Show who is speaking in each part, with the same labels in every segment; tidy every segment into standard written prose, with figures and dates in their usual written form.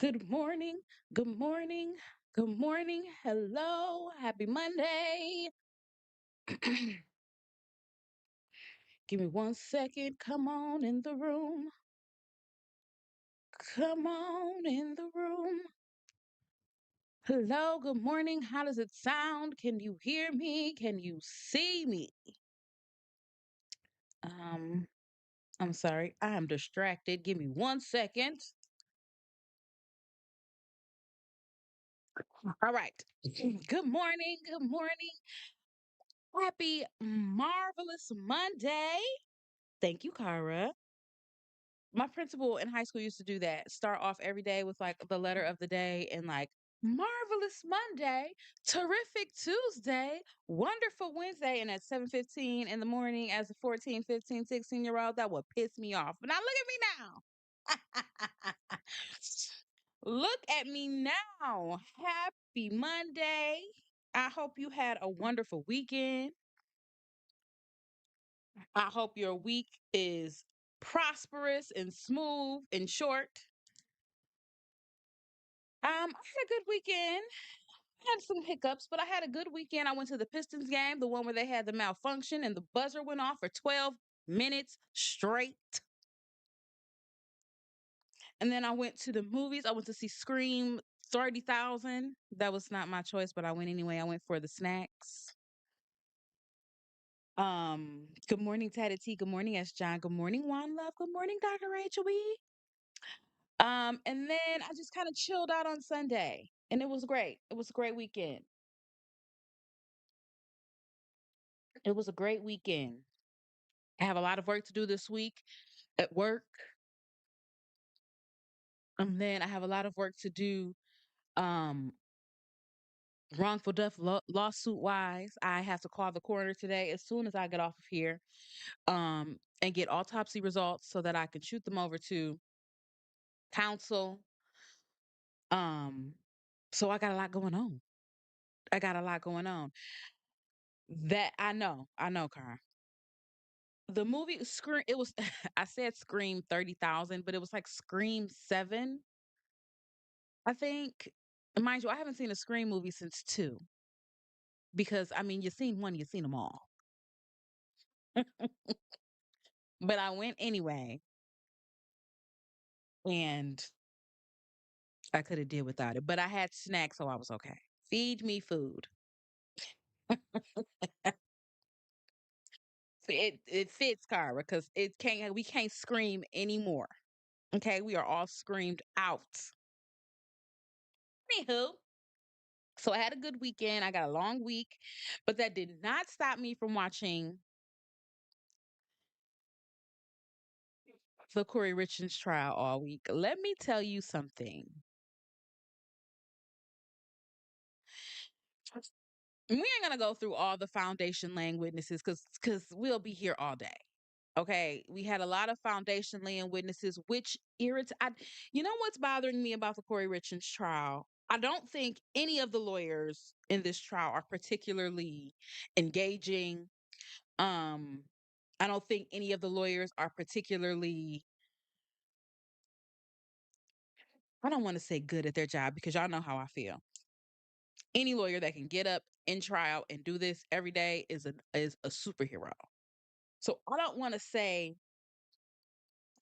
Speaker 1: Good morning. Good morning. Good morning. Hello. Happy Monday. Give me 1 second. Come on in the room. Come on in the room. Hello. Good morning. How does it sound? Can you hear me? Can you see me? Um, I'm sorry. I am distracted. Give me 1 second. All right. Good morning. Good morning. Happy marvelous Monday. Thank you, Kara. My principal in high school used to do that. Start off every day with like the letter of the day and like marvelous Monday, terrific Tuesday, wonderful Wednesday. And at 7:15 in the morning as a 14, 15, 16 year old, that would piss me off. But now look at me now. Look at me now. Happy Monday. I hope you had a wonderful weekend. I hope your week is prosperous and smooth and short. I had a good weekend. I had some hiccups, but I had a good weekend. I went to the Pistons game, the one where they had the malfunction and the buzzer went off for 12 minutes straight. And then I went to the movies. I went to see Scream 30,000. That was not my choice, but I went anyway. I went for the snacks. Good morning, Tatty T. Good morning, S. John. Good morning, Juan Love. Good morning, Dr. Rachel B. And then I just kind of chilled out on Sunday, and it was great. It was a great weekend. It was a great weekend. I have a lot of work to do this week at work. And then I have a lot of work to do um wrongful death lawsuit wise. I have to call the coroner today as soon as I get off of here and get autopsy results so that I can shoot them over to counsel. Um so I got a lot going on. I got a lot going on. That I know. I know, Cara. The movie Scream, it was I said Scream 30,000, but it was like Scream 7, I think. Mind you, I haven't seen a Scream movie since 2 because I mean, you've seen one, you've seen them all. But I went anyway and I could have did without it, but I had snacks so I was okay. Feed me food. It fits, Cara, because it can't we can't scream anymore. Okay, we are all screamed out. Anywho, so I had a good weekend. I got a long week, but that did not stop me from watching the Kouri Richins trial all week. Let me tell you something. We ain't gonna go through all the foundation laying witnesses because we'll be here all day. Okay, we had a lot of foundation laying witnesses, which irritates. You know what's bothering me about the Kouri Richins trial? I don't think any of the lawyers in this trial are particularly engaging. Um, I don't think any of the lawyers are particularly, I don't want to say good at their job because y'all know how I feel. Any lawyer that can get up in trial and do this every day is a superhero. So I don't want to say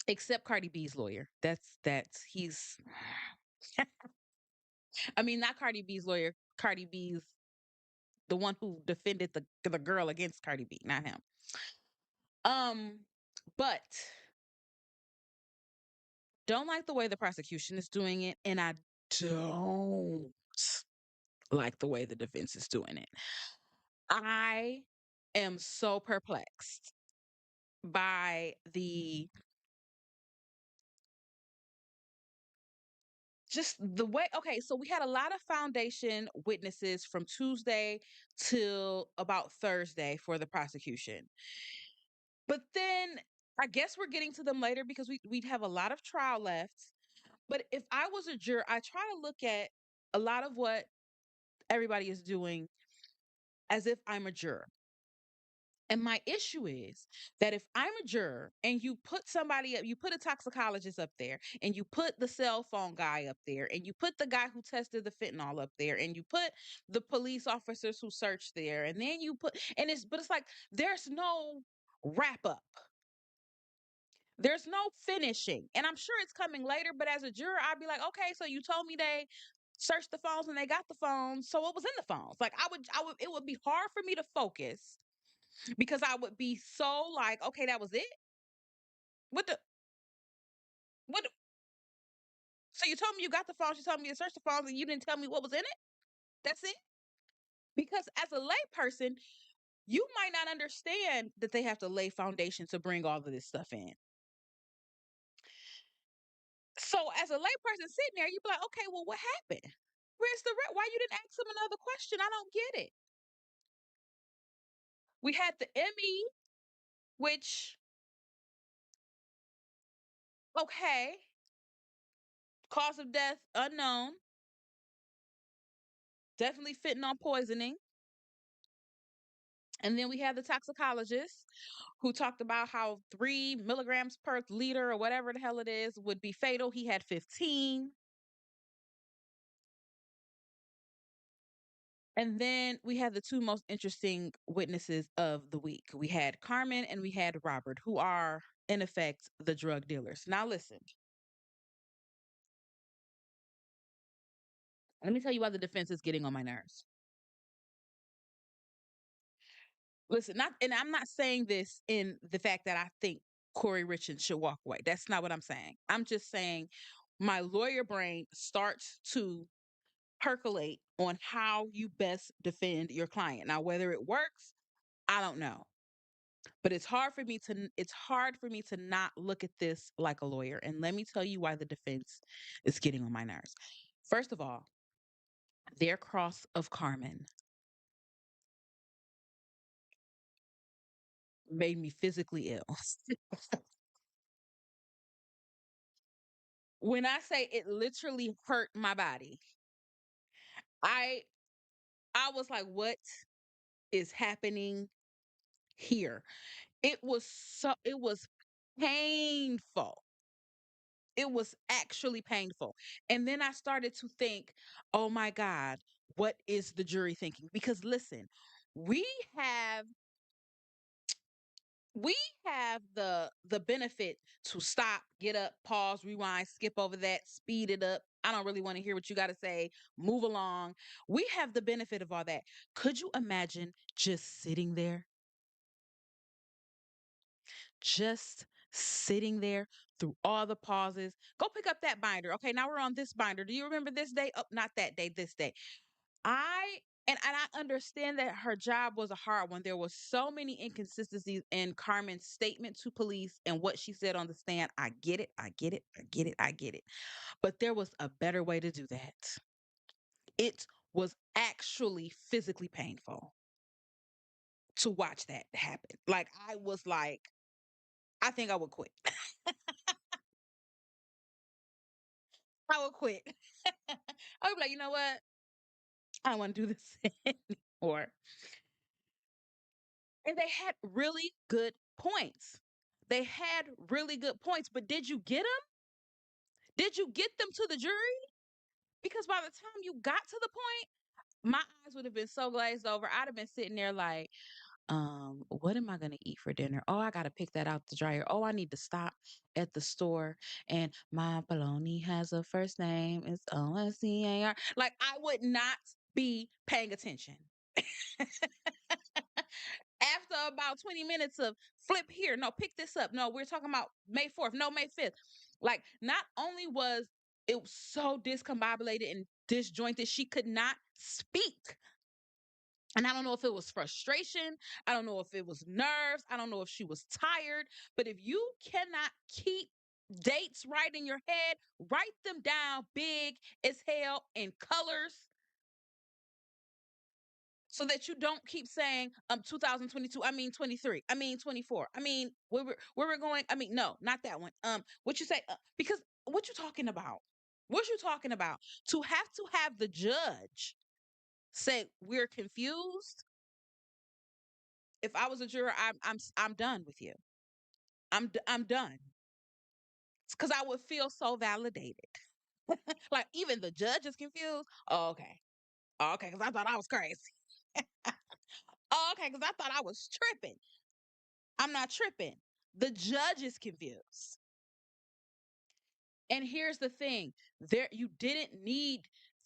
Speaker 1: except Cardi B's lawyer. That's he's I mean not Cardi B's lawyer, Cardi B's the one who defended the girl against Cardi B, not him. Um but don't like the way the prosecution is doing it and I don't like the way the defense is doing it. I am so perplexed by the just the way. Okay, so we had a lot of foundation witnesses from Tuesday till about Thursday for the prosecution. But then I guess we're getting to them later because we'd have a lot of trial left. But if I was a juror, I try to look at a lot of what everybody is doing as if I'm a juror. And my issue is that if I'm a juror and you put somebody up, you put a toxicologist up there, and you put the cell phone guy up there, and you put the guy who tested the fentanyl up there, and you put the police officers who searched there, and then you put, and but it's like there's no wrap up. There's no finishing. And I'm sure it's coming later, but as a juror, I'd be like, okay, so you told me they searched the phones and they got the phones. So what was in the phones? Like it would be hard for me to focus because I would be so like, okay, that was it. What the what? So you told me you got the phones. You told me to search the phones, and you didn't tell me what was in it. That's it. Because as a layperson, you might not understand that they have to lay foundation to bring all of this stuff in. So as a layperson sitting there, you be like, okay, well, what happened? Where's the Why you didn't ask him another question? I don't get it. We had the ME, which okay, cause of death unknown. Definitely fitting on poisoning. And then we had the toxicologist who talked about how 3 milligrams per liter or whatever the hell it is would be fatal. He had 15. And then we had the two most interesting witnesses of the week. We had Carmen and we had Robert, who are, in effect, the drug dealers. Now, listen, let me tell you why the defense is getting on my nerves. Listen, not, and I'm not saying this in the fact that I think Kouri Richins should walk away. That's not what I'm saying. I'm just saying my lawyer brain starts to percolate on how you best defend your client. Now, whether it works, I don't know. But it's hard for me to not look at this like a lawyer. And let me tell you why the defense is getting on my nerves. First of all, their cross of Carmen made me physically ill. When I say it literally hurt my body, I I was like, what is happening here? It was painful. It was actually painful. And then I started to think, oh my God, what is the jury thinking? Because listen, we have we have the benefit to stop, get up, pause, rewind, skip over that, speed it up. I don't really want to hear what you got to say. Move along. We have the benefit of all that. Could you imagine just sitting there? Just sitting there through all the pauses. Go pick up that binder. Okay, now we're on this binder. Do you remember this day? Oh, not that day, this day. I and I understand that her job was a hard one. There was so many inconsistencies in Carmen's statement to police and what she said on the stand. I get it. I get it. I get it. I get it. But there was a better way to do that. It was actually physically painful to watch that happen. Like I was like, I think I would quit. I would quit. I would be like, you know what? I don't want to do this anymore. And they had really good points. They had really good points, but did you get them? Did you get them to the jury? Because by the time you got to the point, my eyes would have been so glazed over. I'd have been sitting there like, what am I gonna eat for dinner? Oh, I gotta pick that out the dryer. Oh, I need to stop at the store and my bologna has a first name. It's OSCAR. Like I would not be paying attention. After about 20 minutes of flip here, no, pick this up. No, we're talking about May 4th, no, May 5th. Like, not only was it so discombobulated and disjointed, she could not speak. And I don't know if it was frustration. I don't know if it was nerves. I don't know if she was tired. But if you cannot keep dates right in your head, write them down big as hell in colors so that you don't keep saying 2022, I mean 23, I mean 24, I mean where we're going, I mean no, not that one. What you say, because what you talking about, what you talking about, to have the judge say we're confused. If I was a juror, I'm done with you. I'm done because I would feel so validated. Like even the judge is confused. Oh, okay. Oh, okay, because I thought I was crazy. Oh, okay, because I thought I was tripping. I'm not tripping. The judge is confused. And here's the thing: there you didn't need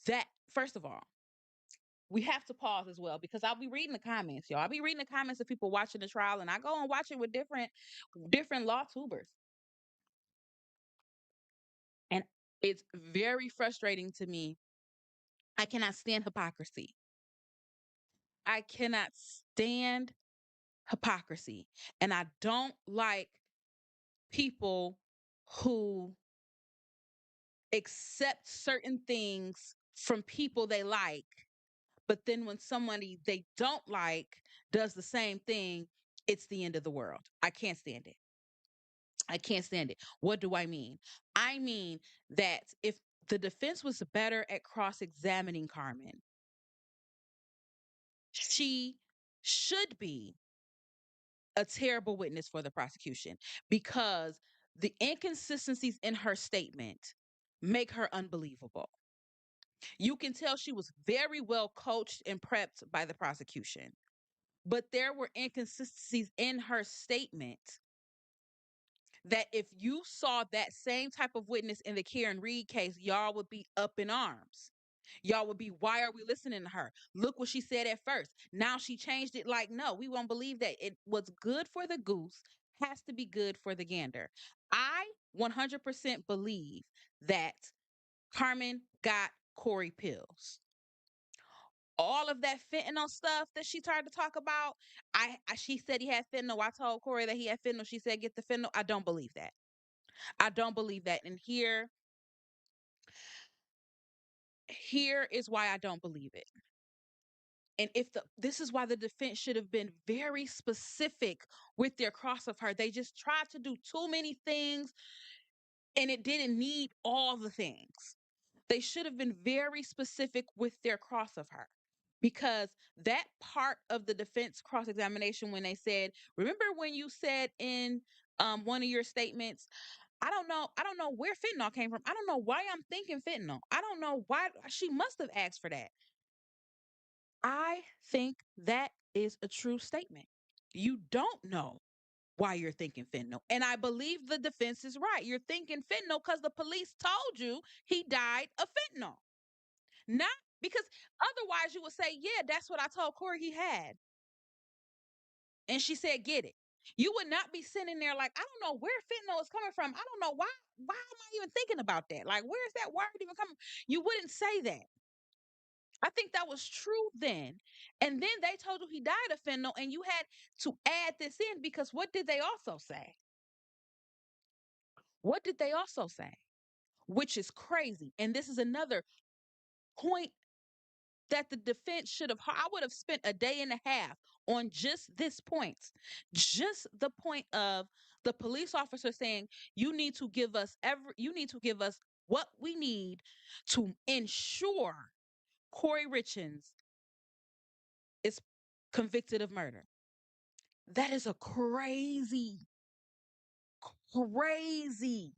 Speaker 1: that. First of all, we have to pause as well because I'll be reading the comments, y'all. I'll be reading the comments of people watching the trial, and I go and watch it with different law tubers. And it's very frustrating to me. I cannot stand hypocrisy. I cannot stand hypocrisy. And I don't like people who accept certain things from people they like, but then when somebody they don't like does the same thing, it's the end of the world. I can't stand it. I can't stand it. What do I mean? I mean that if the defense was better at cross examining Carmen, she should be a terrible witness for the prosecution because the inconsistencies in her statement make her unbelievable. You can tell she was very well coached and prepped by the prosecution, but there were inconsistencies in her statement that if you saw that same type of witness in the Karen Reed case, y'all would be up in arms. Y'all would be, why are we listening to her? Look what she said at first. Now she changed it like, no, we won't believe that. It was good for the goose, has to be good for the gander. I 100% believe that Carmen got Kouri pills. All of that fentanyl stuff that she tried to talk about, she said he had fentanyl. I told Kouri that he had fentanyl. She said get the fentanyl. I don't believe that. I don't believe that. And here is why I don't believe it. And if this is why the defense should have been very specific with their cross of her. They just tried to do too many things and it didn't need all the things. They should have been very specific with their cross of her because that part of the defense cross examination, when they said, remember when you said in one of your statements, I don't know where fentanyl came from. I don't know why I'm thinking fentanyl. I don't know why she must have asked for that. I think that is a true statement. You don't know why you're thinking fentanyl. And I believe the defense is right. You're thinking fentanyl because the police told you he died of fentanyl. Not because otherwise you would say, yeah, that's what I told Kouri he had. And she said, get it. You would not be sitting there like, I don't know where fentanyl is coming from. I don't know why. Why am I even thinking about that? Like, where is that word even coming? You wouldn't say that. I think that was true then. And then they told you he died of fentanyl, and you had to add this in because what did they also say? What did they also say? Which is crazy. And this is another point that the defense should have. I would have spent a day and a half on just this point, just the point of the police officer saying, you need to give us what we need to ensure Kouri Richins is convicted of murder. That is a crazy, crazy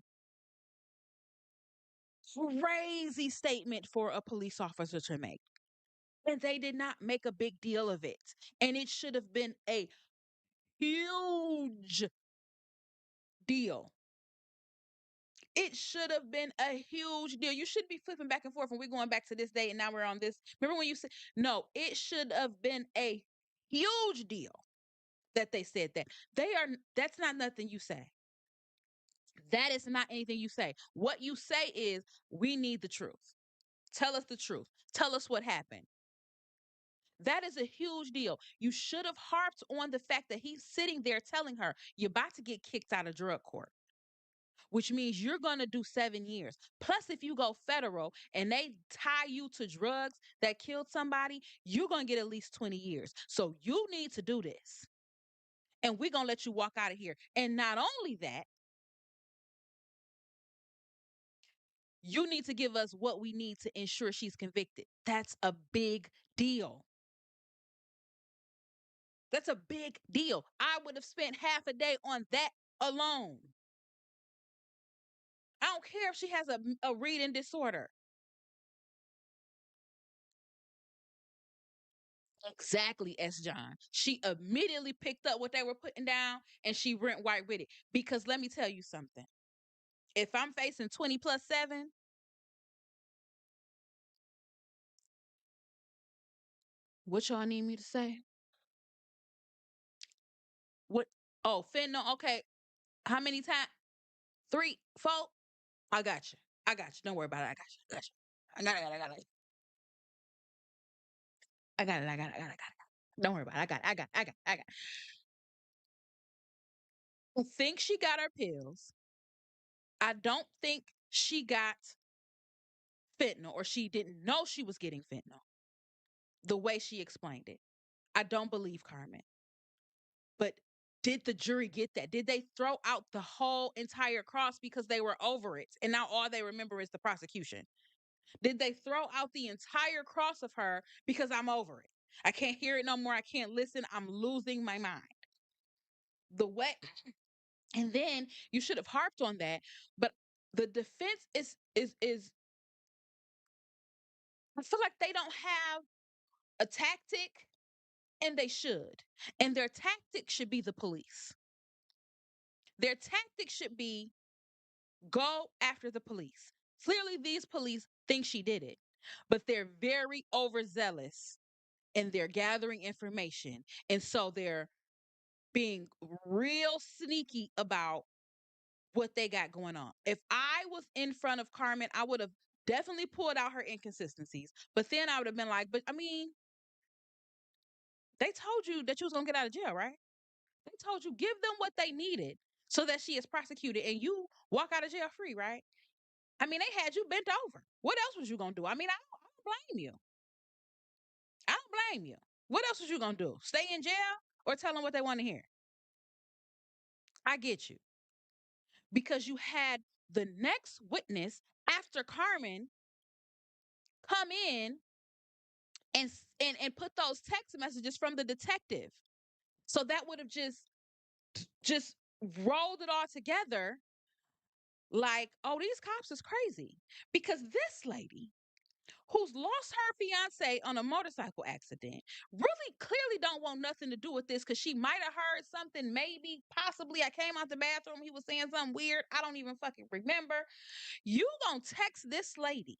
Speaker 1: statement for a police officer to make. And they did not make a big deal of it. And it should have been a huge deal. It should have been a huge deal. You shouldn't be flipping back and forth and we're going back to this day and now we're on this. Remember when you said, no, it should have been a huge deal that they said that. That's not nothing you say. That is not anything you say. What you say is, we need the truth. Tell us the truth. Tell us what happened. That is a huge deal. You should have harped on the fact that he's sitting there telling her, you're about to get kicked out of drug court, which means you're going to do 7 years. Plus, if you go federal and they tie you to drugs that killed somebody, you're going to get at least 20 years. So you need to do this. And we're going to let you walk out of here. And not only that, you need to give us what we need to ensure she's convicted. That's a big deal. That's a big deal. I would have spent half a day on that alone. I don't care if she has a reading disorder. Exactly, S. John. She immediately picked up what they were putting down and she went right with it. Because let me tell you something. If I'm facing 20 plus 7, what y'all need me to say? What? Oh, fentanyl. Okay. How many times? 3, 4? I got you. I got you. Don't worry about it. I got you. I got you. I got it. I got it. I got it. I got it. I got it. I got it. Don't worry about it. I got it. I got it. I got it. I got it. I think she got her pills. I don't think she got fentanyl or she didn't know she was getting fentanyl the way she explained it. I don't believe Carmen. But did the jury get that? Did they throw out the whole entire cross because they were over it? And now all they remember is the prosecution. Did they throw out the entire cross of her because I'm over it? I can't hear it no more. I can't listen. I'm losing my mind. The way, and then you should have harped on that. But the defense is. I feel like they don't have a tactic, and they should. And their tactic should be the police. Their tactic should be go after the police. Clearly, these police think she did it, but they're very overzealous and they're gathering information. And so they're being real sneaky about what they got going on. If I was in front of Carmen, I would have definitely pulled out her inconsistencies. But then I would have been like, but I mean, they told you that you was gonna get out of jail, right? They told you give them what they needed so that she is prosecuted and you walk out of jail free, right? I mean, they had you bent over. What else was you gonna do? I mean, I don't blame you. I don't blame you. What else was you gonna do? Stay in jail or tell them what they want to hear? I get you because you had the next witness after Carmen come in and put those text messages from the detective. So that would have just rolled it all together like, oh, these cops is crazy because this lady who's lost her fiance on a motorcycle accident really clearly don't want nothing to do with this because she might have heard something, maybe, possibly. I came out the bathroom, he was saying something weird. I don't even fucking remember. You gonna text this lady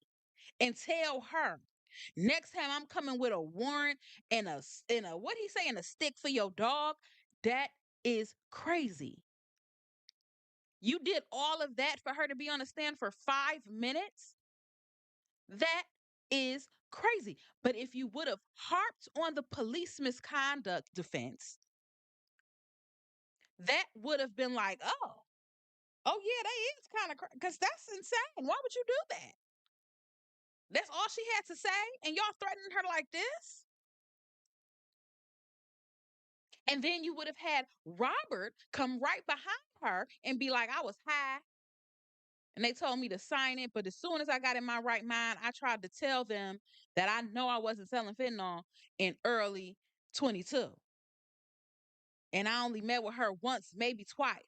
Speaker 1: and tell her next time I'm coming with a warrant and a what he saying a stick for your dog? That is crazy. You did all of that for her to be on the stand for 5 minutes? That is crazy. But if you would have harped on the police misconduct defense, that would have been like, oh yeah, that is kind of because that's insane. Why would you do that? That's all she had to say, and y'all threatening her like this. And then you would have had Robert come right behind her and be like, I was high and they told me to sign it. But as soon as I got in my right mind, I tried to tell them that I know I wasn't selling fentanyl in early 22. And I only met with her once, maybe twice.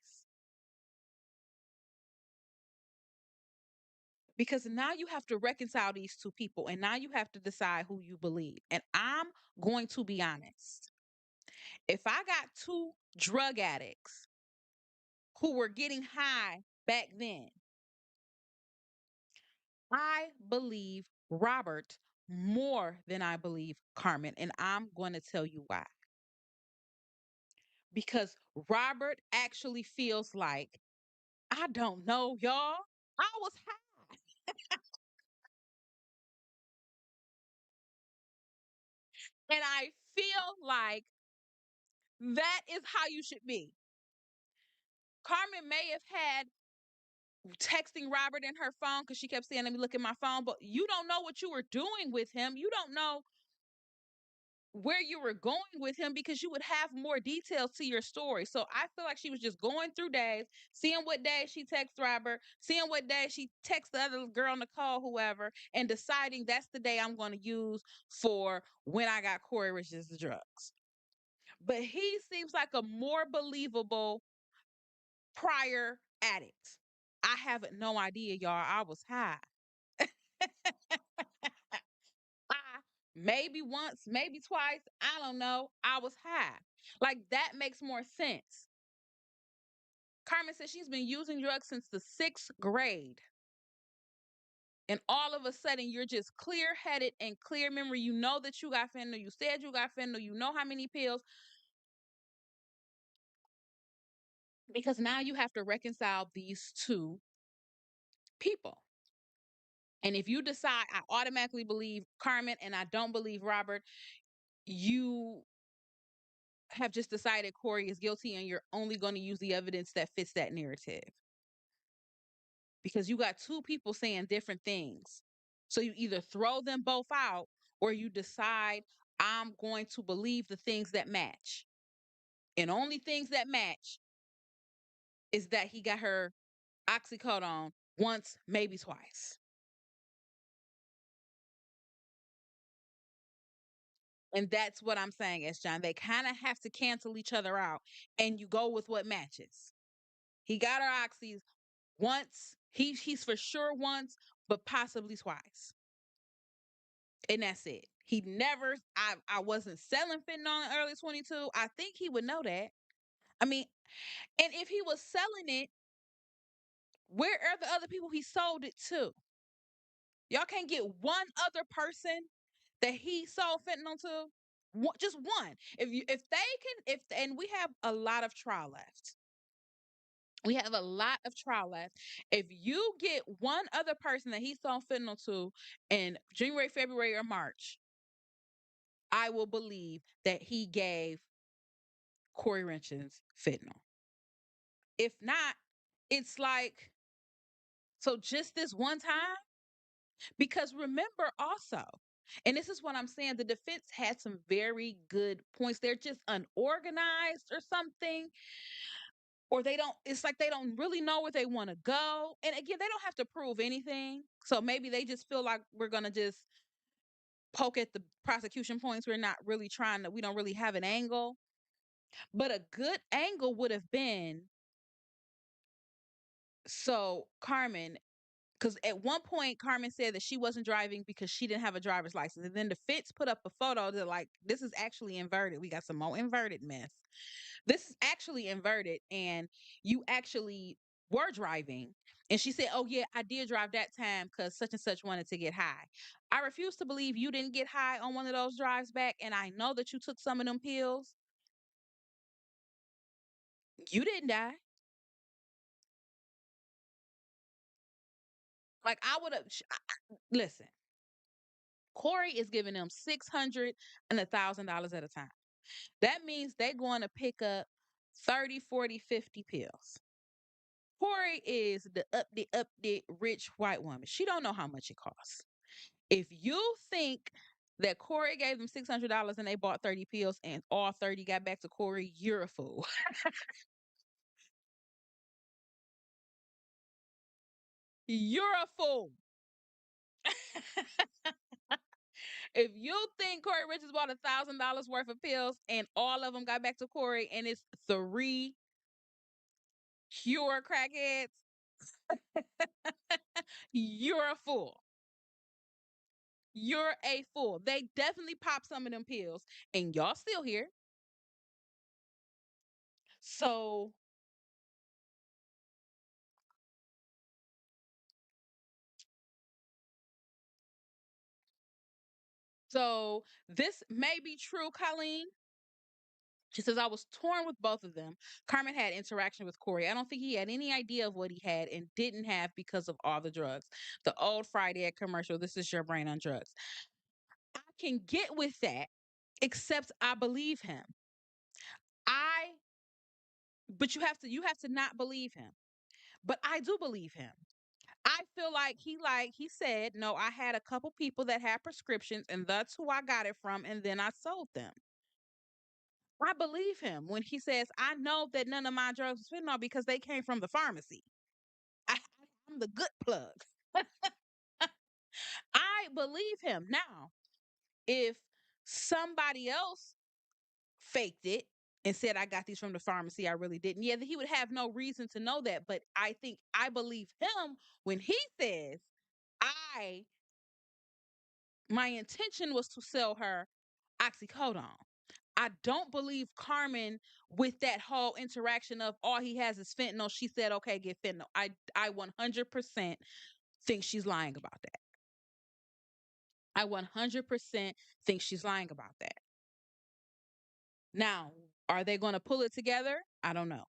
Speaker 1: Because now you have to reconcile these two people and now you have to decide who you believe. And I'm going to be honest. If I got two drug addicts who were getting high back then, I believe Robert more than I believe Carmen. And I'm going to tell you why. Because Robert actually feels like, I don't know, y'all. I was high. And I feel like that is how you should be. Carmen may have had texting Robert in her phone because she kept saying, let me look at my phone, but you don't know what you were doing with him. You don't know where you were going with him because you would have more details to your story. So I feel like she was just going through days, seeing what day she texts Robert, seeing what day she texts the other girl, Nicole, whoever, and deciding that's the day I'm going to use for when I got Kouri Richins the drugs. But he seems like a more believable prior addict. I have no idea, y'all. I was high. I, maybe once, maybe twice. I don't know. I was high. Like that makes more sense. Carmen says she's been using drugs since the sixth grade. And all of a sudden, you're just clear headed and clear memory. You know that you got fentanyl. You said you got fentanyl. You know how many pills. Because now you have to reconcile these two people. And if you decide I automatically believe Carmen and I don't believe Robert, you have just decided Kouri is guilty and you're only going to use the evidence that fits that narrative. Because you got two people saying different things. So you either throw them both out or you decide I'm going to believe the things that match. And only things that match is that he got her oxycodone once, maybe twice. And that's what I'm saying, S. John. They kind of have to cancel each other out and you go with what matches. He got her oxys once. He's for sure once, but possibly twice. And that's it. He never I wasn't selling fentanyl in early 22. I think he would know that. I mean, and if he was selling it, where are the other people he sold it to? Y'all can't get one other person that he sold fentanyl to. Just one. If they can if and we have a lot of trial left. We have a lot of trial left. If you get one other person that he sold fentanyl to in January, February, or March, I will believe that he gave Kouri Richins fentanyl. If not, it's like, so just this one time? Because remember also, and this is what I'm saying, the defense had some very good points. They're just unorganized or something, or they don't, it's like they don't really know where they want to go. And again, they don't have to prove anything. So maybe they just feel like we're going to just poke at the prosecution points. We're not really trying to, we don't really have an angle. But a good angle would have been, so Carmen, because at one point Carmen said that she wasn't driving because she didn't have a driver's license. And then the fence put up a photo that like, this is actually inverted. We got some more inverted mess. This is actually inverted and you actually were driving. And she said, oh yeah, I did drive that time because such and such wanted to get high. I refuse to believe you didn't get high on one of those drives back. And I know that you took some of them pills. You didn't die. Like I would have, listen, Kouri is giving them 600 and $1,000 at a time. That means they're going to pick up 30, 40, 50 pills. Kouri is the update rich white woman. She don't know how much it costs. If you think that Kouri gave them $600 and they bought 30 pills and all 30 got back to Kouri, you're a fool. You're a fool. If you think Kouri Richards bought $1,000 worth of pills and all of them got back to Kouri and it's three pure crackheads, you're a fool. You're a fool. They definitely popped some of them pills, and y'all still here. So, so this may be true, Colleen. She says, I was torn with both of them. Carmen had interaction with Kouri. I don't think he had any idea of what he had and didn't have because of all the drugs. The old Friday ad commercial, this is your brain on drugs. I can get with that, except I believe him. I but you have to not believe him. But I do believe him. I feel like he said, no, I had a couple people that had prescriptions and that's who I got it from and then I sold them. I believe him when he says, I know that none of my drugs was fentanyl because they came from the pharmacy. I, I'm the good plug. I believe him. Now, if somebody else faked it and said, I got these from the pharmacy. I really didn't. Yeah, he would have no reason to know that. But I think I believe him when he says, I, my intention was to sell her oxycodone. I don't believe Carmen with that whole interaction of all he has is fentanyl. She said, okay, get fentanyl. I 100% think she's lying about that. I 100% think she's lying about that. Now, are they going to pull it together? I don't know.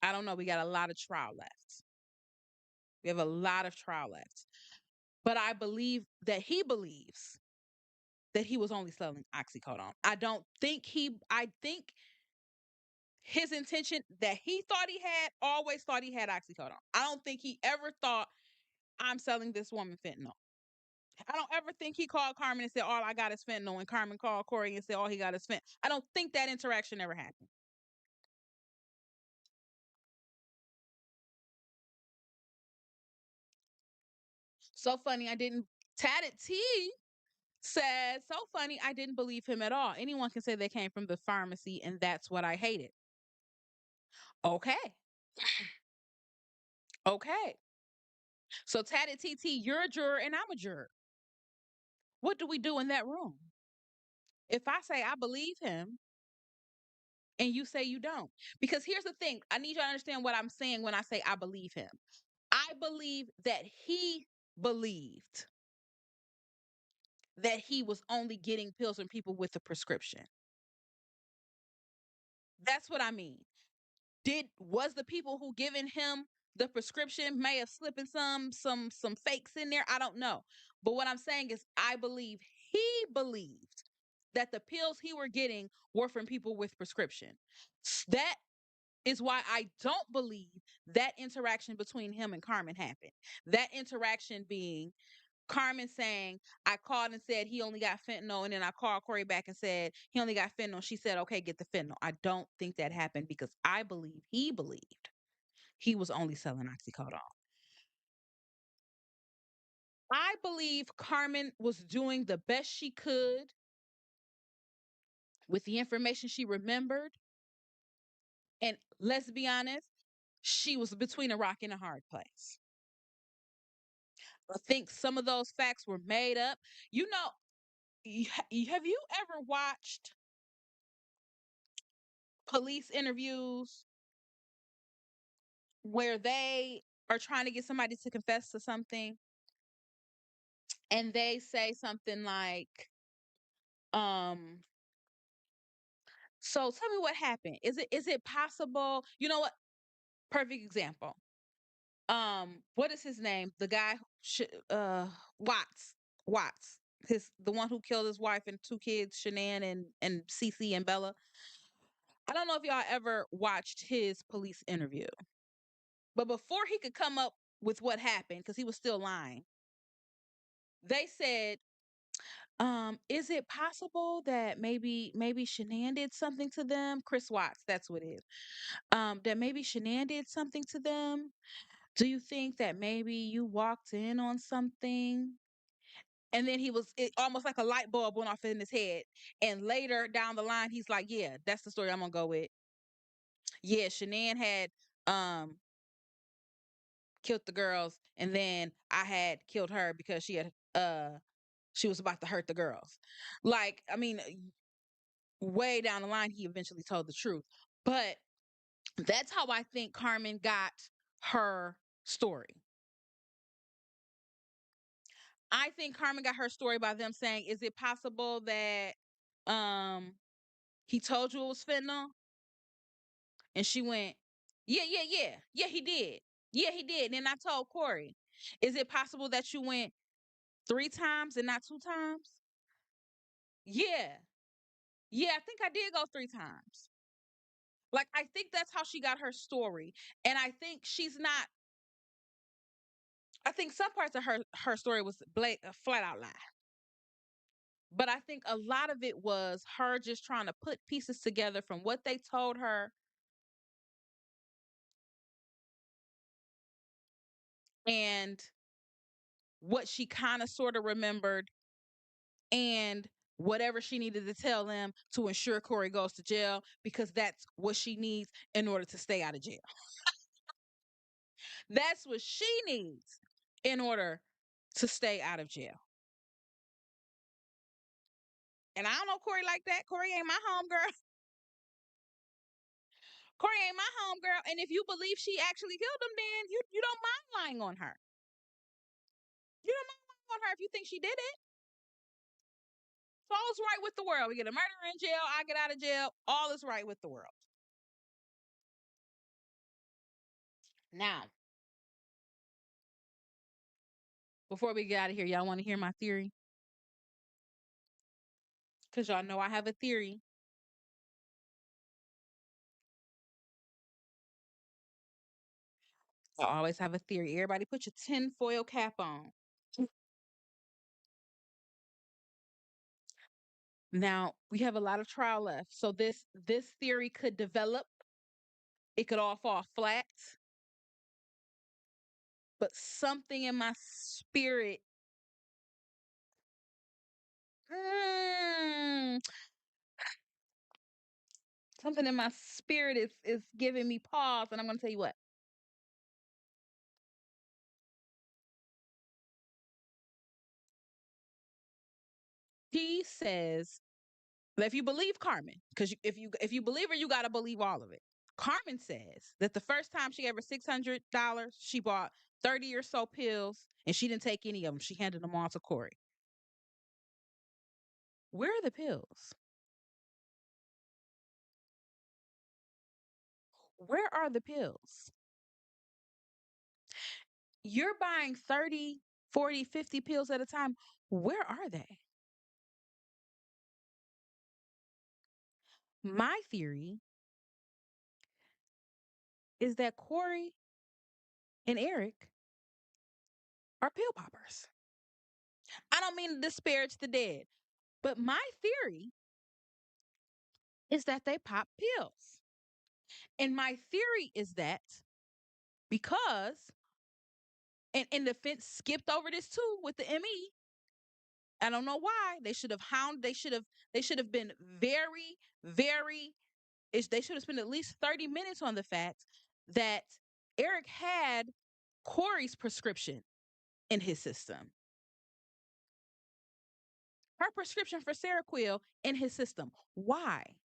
Speaker 1: I don't know. We got a lot of trial left. We have a lot of trial left. But I believe that he believes that he was only selling oxycodone. I think his intention that he thought he had always thought he had oxycodone. I don't think he ever thought I'm selling this woman fentanyl. I don't ever think he called Carmen and said, all I got is fentanyl. And Carmen called Kouri and said, all he got is fentanyl. I don't think that interaction ever happened. So funny, I didn't. Tatted T said, so funny, I didn't believe him at all. Anyone can say they came from the pharmacy, and that's what I hated. Okay. Okay. So Tatted TT, you're a juror and I'm a juror. What do we do in that room? If I say I believe him and you say you don't. Because here's the thing, I need you to understand what I'm saying when I say I believe him. I believe that he believed that he was only getting pills from people with a prescription. That's what I mean. Was the people who given him the prescription may have slipping some fakes in there? I don't know. But what I'm saying is I believe he believed that the pills he were getting were from people with prescription. That is why I don't believe that interaction between him and Carmen happened. That interaction being Carmen saying, I called and said he only got fentanyl. And then I called Kouri back and said he only got fentanyl. She said, okay, get the fentanyl. I don't think that happened because I believe he believed he was only selling oxycodone. I believe Carmen was doing the best she could with the information she remembered. And let's be honest, she was between a rock and a hard place. I think some of those facts were made up. You know, have you ever watched police interviews where they are trying to get somebody to confess to something and they say something like, um, so tell me what happened. Is it possible? You know what? Perfect example. What is his name? The guy Watts. Watts. The one who killed his wife and two kids, Shanann and Cece and Bella. I don't know if y'all ever watched his police interview. But before he could come up with what happened, because he was still lying, they said, is it possible that maybe Shanann did something to them? Chris Watts, that's what it is. That maybe Shanann did something to them. Do you think that maybe you walked in on something? And then almost like a light bulb went off in his head. And later down the line, he's like, yeah, that's the story I'm gonna go with. Yeah, Shanann had um killed the girls, and then I had killed her because she was about to hurt the girls. Like, I mean, way down the line, he eventually told the truth. But that's how I think Carmen got her story. I think Carmen got her story by them saying, "Is it possible that um he told you it was fentanyl?" And she went, "Yeah, yeah, yeah, yeah, he did. Yeah, he did." And then I told Kouri, "Is it possible that you went 3 times and not 2 times?" Yeah, yeah, I think I did go 3 times. Like, I think that's how she got her story. And I think she's not, I think some parts of her story was a flat out lie. But I think a lot of it was her just trying to put pieces together from what they told her and what she kind of sort of remembered and whatever she needed to tell them to ensure Kouri goes to jail because that's what she needs in order to stay out of jail. That's what she needs in order to stay out of jail. And I don't know Kouri like that. Kouri ain't my homegirl. Kouri ain't my homegirl. And if you believe she actually killed him, then you don't mind lying on her. You don't mind lying on her if you think she did it. So all's right with the world. We get a murderer in jail. I get out of jail. All is right with the world. Now, before we get out of here, y'all want to hear my theory? Because y'all know I have a theory. I always have a theory. Everybody put your tinfoil cap on. Now, we have a lot of trial left. So this theory could develop. It could all fall flat. But something in my spirit, mm, something in my spirit is giving me pause. And I'm going to tell you what. He says that if you believe Carmen, because if you believe her, you got to believe all of it. Carmen says that the first time she gave her $600, she bought 30 or so pills, and she didn't take any of them. She handed them all to Kouri. Where are the pills? Where are the pills? You're buying 30, 40, 50 pills at a time. Where are they? My theory is that Kouri and Eric are pill poppers. I don't mean to disparage the dead, but my theory is that they pop pills. And my theory is that because, and the fence skipped over this too with the ME. I don't know why. They should have been very, very, they should have spent at least 30 minutes on the fact that Eric had Kouri's prescription in his system. Her prescription for Seroquel in his system. Why?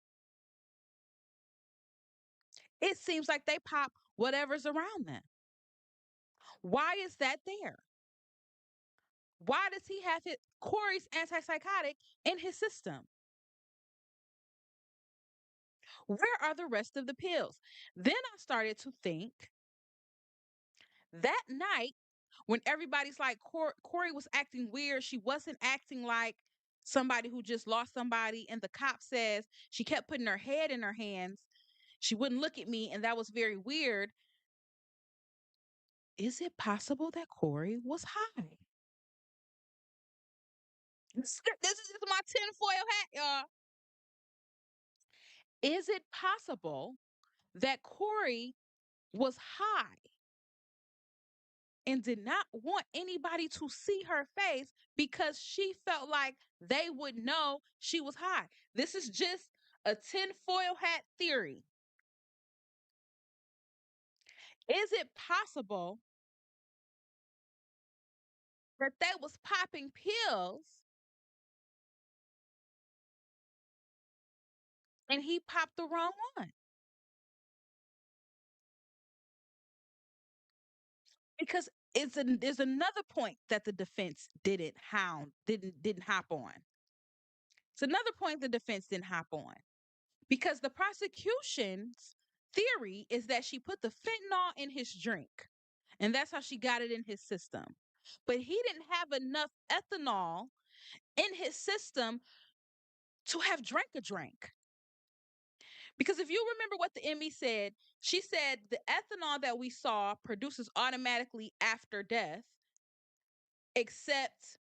Speaker 1: It seems like they pop whatever's around them. Why is that there? Why does he have Kouri's antipsychotic in his system? Where are the rest of the pills? Then I started to think that night when everybody's like, Kouri was acting weird. She wasn't acting like somebody who just lost somebody. And the cop says she kept putting her head in her hands. She wouldn't look at me. And that was very weird. Is it possible that Kouri was high? This is just my tinfoil hat, y'all. Is it possible that Kouri was high and did not want anybody to see her face because she felt like they would know she was high? This is just a tinfoil hat theory. Is it possible that they was popping pills and he popped the wrong one? Because there's another point that the defense didn't hop on. It's another point the defense didn't hop on. Because the prosecution's theory is that she put the fentanyl in his drink. And that's how she got it in his system. But he didn't have enough ethanol in his system to have drank a drink. Because if you remember what the ME said, she said the ethanol that we saw produces automatically after death, except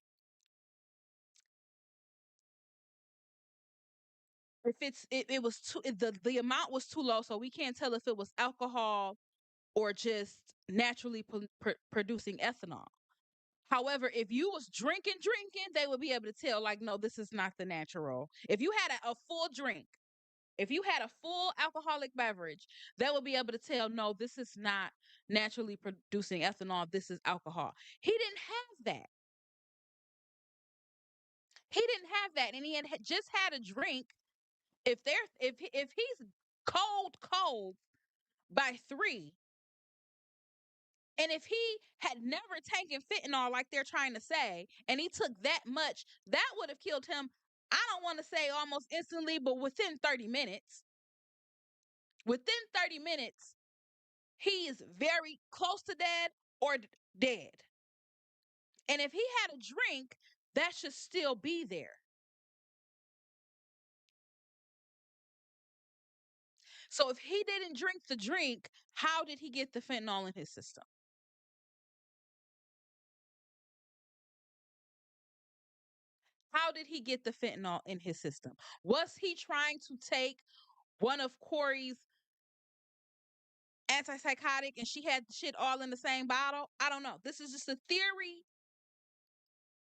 Speaker 1: if it was too the amount was too low, so we can't tell if it was alcohol or just naturally producing ethanol. However, if you was drinking, they would be able to tell, like, no, this is not the natural. If you had a full drink, if you had a full alcoholic beverage, they would be able to tell, no, this is not naturally producing ethanol. This is alcohol. He didn't have that. He didn't have that, and he had just had a drink. If he's cold by 3, and if he had never taken fentanyl like they're trying to say, and he took that much, that would have killed him. I don't want to say almost instantly, but within 30 minutes. Within 30 minutes, he is very close to dead or dead. And if he had a drink, that should still be there. So if he didn't drink the drink, how did he get the fentanyl in his system? How did he get the fentanyl in his system? Was he trying to take one of Kouri's antipsychotic and she had shit all in the same bottle? I don't know. This is just a theory.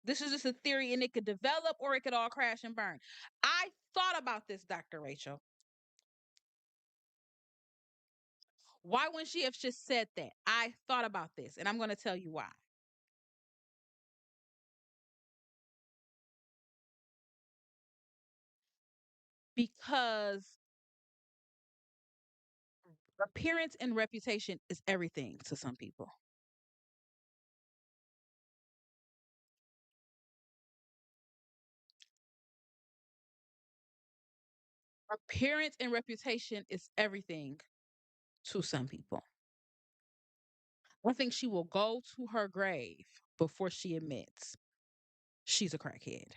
Speaker 1: This is just a theory, and it could develop or it could all crash and burn. I thought about this, Dr. Rachel. Why wouldn't she have just said that? I thought about this, and I'm going to tell you why. Because appearance and reputation is everything to some people. Appearance and reputation is everything to some people. I think she will go to her grave before she admits she's a crackhead.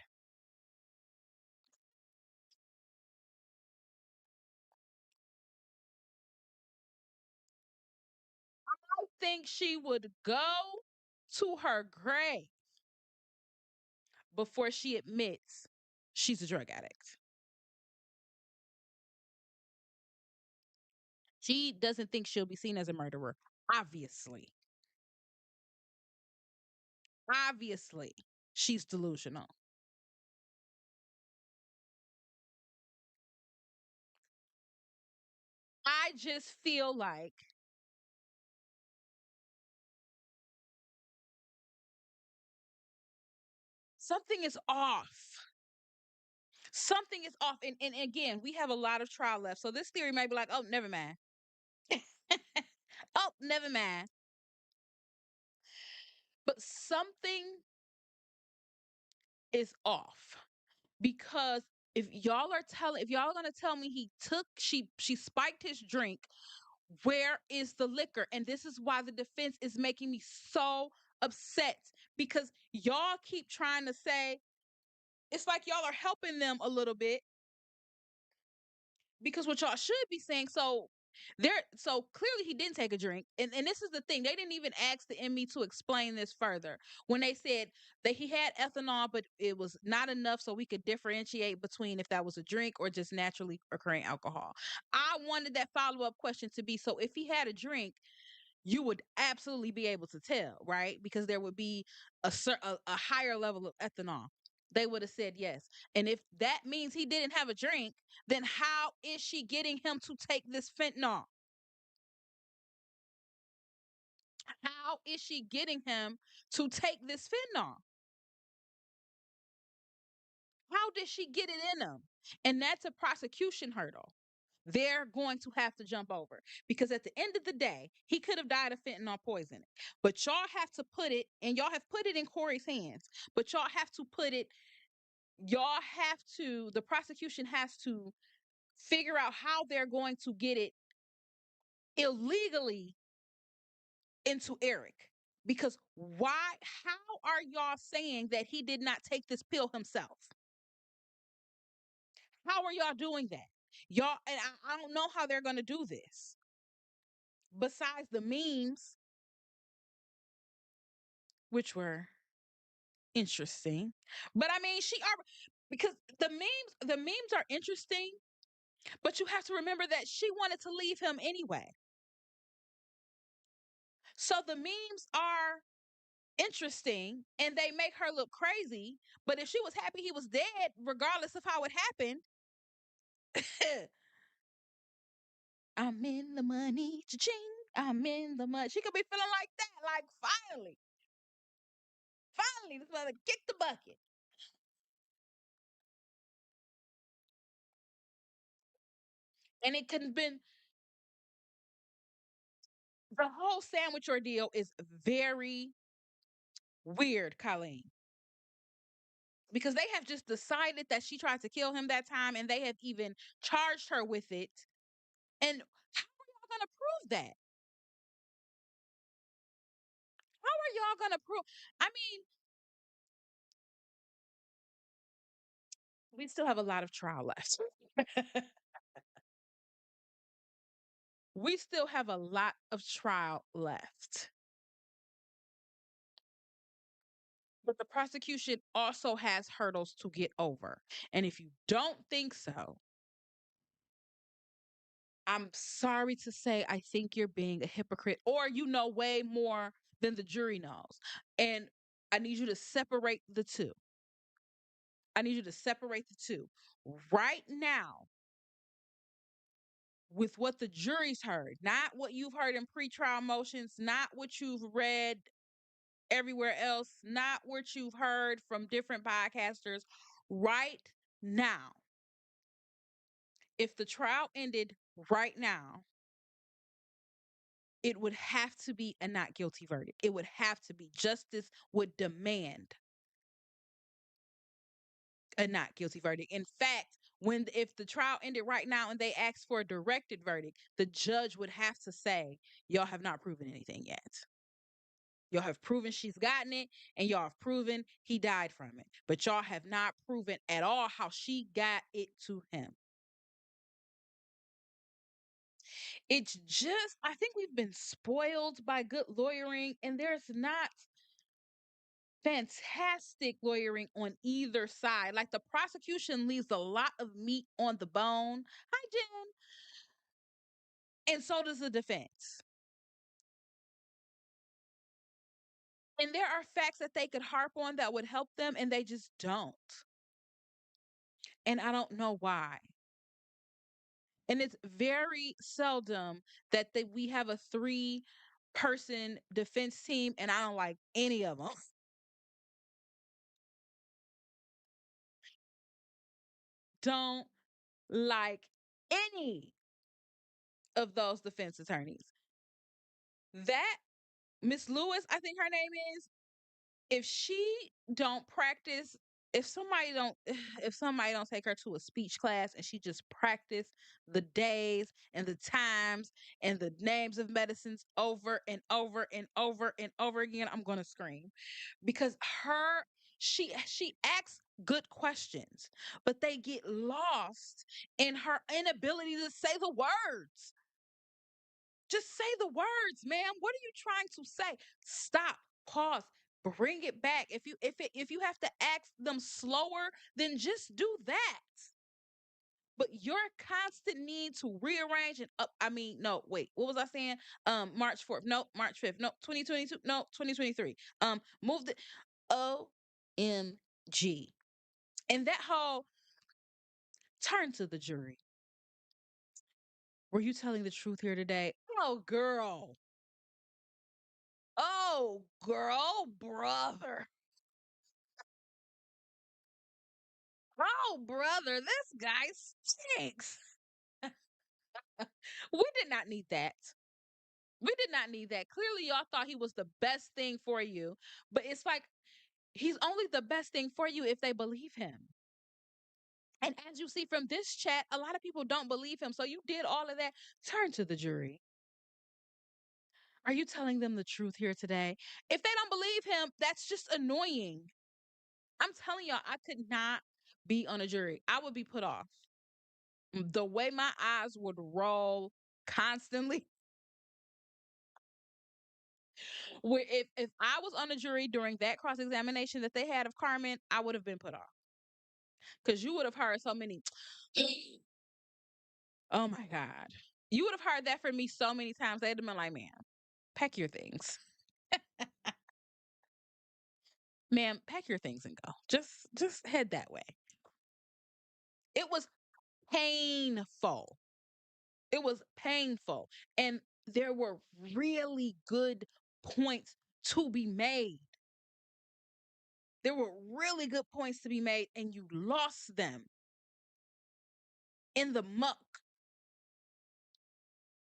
Speaker 1: I think she would go to her grave before she admits she's a drug addict. She doesn't think she'll be seen as a murderer. Obviously. Obviously, she's delusional. I just feel like something is off. Something is off. And again, we have a lot of trial left. So this theory might be like, oh, never mind. Oh, never mind. But something is off because if y'all are gonna tell me she spiked his drink, where is the liquor? And this is why the defense is making me so upset because y'all keep trying to say it's like y'all are helping them a little bit because what y'all should be saying. So clearly he didn't take a drink, and this is the thing, they didn't even ask the ME to explain this further when they said that he had ethanol but it was not enough so we could differentiate between if that was a drink or just naturally occurring alcohol. I wanted that follow-up question to be, so if he had a drink, you would absolutely be able to tell, right? Because there would be a higher level of ethanol. They would have said yes. And if that means he didn't have a drink, then how is she getting him to take this fentanyl? How is she getting him to take this fentanyl? How did she get it in him? And that's a prosecution hurdle they're going to have to jump over because at the end of the day, he could have died of fentanyl poisoning. But y'all have to put it, and y'all have put it in Kouri's hands, but y'all have to put it, the prosecution has to figure out how they're going to get it illegally into Eric. Because how are y'all saying that he did not take this pill himself? How are y'all doing that? Y'all, and I don't know how they're going to do this. Besides the memes, which were interesting. But I mean, because the memes are interesting, but you have to remember that she wanted to leave him anyway. So the memes are interesting and they make her look crazy. But if she was happy he was dead, regardless of how it happened, I'm in the money, cha-ching. I'm in the money. She could be feeling like that. Like, finally, this mother kicked the bucket. And it could have been the whole sandwich ordeal is very weird, Colleen. Because they have just decided that she tried to kill him that time and they have even charged her with it. And how are y'all going to prove that? How are y'all going to prove? I mean, we still have a lot of trial left. We still have a lot of trial left. But the prosecution also has hurdles to get over. And if you don't think so, I'm sorry to say, I think you're being a hypocrite or you know way more than the jury knows. And I need you to separate the two. I need you to separate the two. Right now, with what the jury's heard, not what you've heard in pretrial motions, not what you've read everywhere else, not what you've heard from different podcasters. Right now, if the trial ended right now, it would have to be a not guilty verdict. It would have to be. Justice would demand a not guilty verdict. In fact, when if the trial ended right now and they asked for a directed verdict, the judge would have to say, y'all have not proven anything yet. Y'all have proven she's gotten it, and y'all have proven he died from it. But y'all have not proven at all how she got it to him. It's just, I think we've been spoiled by good lawyering, and there's not fantastic lawyering on either side. Like the prosecution leaves a lot of meat on the bone. Hi, Jen. And so does the defense. And there are facts that they could harp on that would help them, and they just don't. And I don't know why. And it's very seldom that we have a three-person defense team, and I don't like any of them. Don't like any of those defense attorneys. That Miss Lewis, I think her name is, if she don't practice, if somebody don't if somebody don't take her to a speech class and she just practice the days and the times and the names of medicines over and over and over and over again, I'm going to scream. Because her she asks good questions, but they get lost in her inability to say the words. Just say the words, ma'am. What are you trying to say? Stop. Pause. Bring it back. If you have to ask them slower, then just do that. But your constant need to rearrange and up. I mean, no, wait. What was I saying? March 4th. No, March 5th. No, 2022. No, 2023. Moved it. OMG. And that whole turn to the jury. Were you telling the truth here today? Oh, girl. Oh, girl, brother. Oh, brother, this guy stinks. We did not need that. We did not need that. Clearly, y'all thought he was the best thing for you, but it's like he's only the best thing for you if they believe him. And as you see from this chat, a lot of people don't believe him. So you did all of that. Turn to the jury. Are you telling them the truth here today? If they don't believe him, that's just annoying. I'm telling y'all, I could not be on a jury. I would be put off. The way my eyes would roll constantly. Where if I was on a jury during that cross examination that they had of Carmen, I would have been put off because you would have heard so many. Oh my god, you would have heard that from me so many times. They'd have been like, "Man, pack your things." Ma'am, pack your things and go. Just head that way. It was painful. It was painful. And there were really good points to be made. There were really good points to be made, and you lost them in the muck.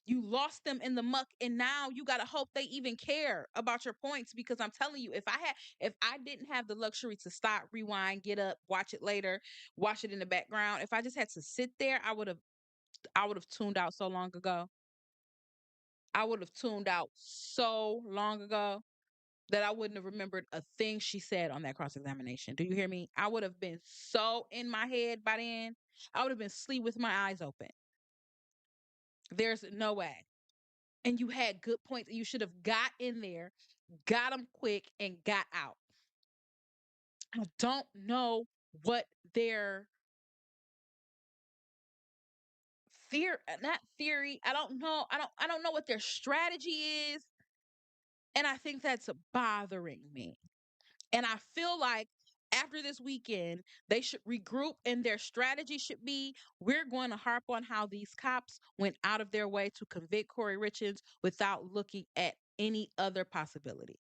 Speaker 1: You lost them in the muck, and now you got to hope they even care about your points, because I'm telling you, if I didn't have the luxury to stop, rewind, get up, watch it later, watch it in the background, if I just had to sit there, I would have tuned out so long ago. I would have tuned out so long ago that I wouldn't have remembered a thing she said on that cross examination. Do you hear me? I would have been so in my head by then. I would have been asleep with my eyes open. There's no way. And you had good points. You should have got in there, got them quick, and got out. I don't know what their fear, not theory. I don't know. I don't know what their strategy is. And I think that's bothering me. And I feel like after this weekend, they should regroup, and their strategy should be, we're going to harp on how these cops went out of their way to convict Kouri Richins without looking at any other possibility.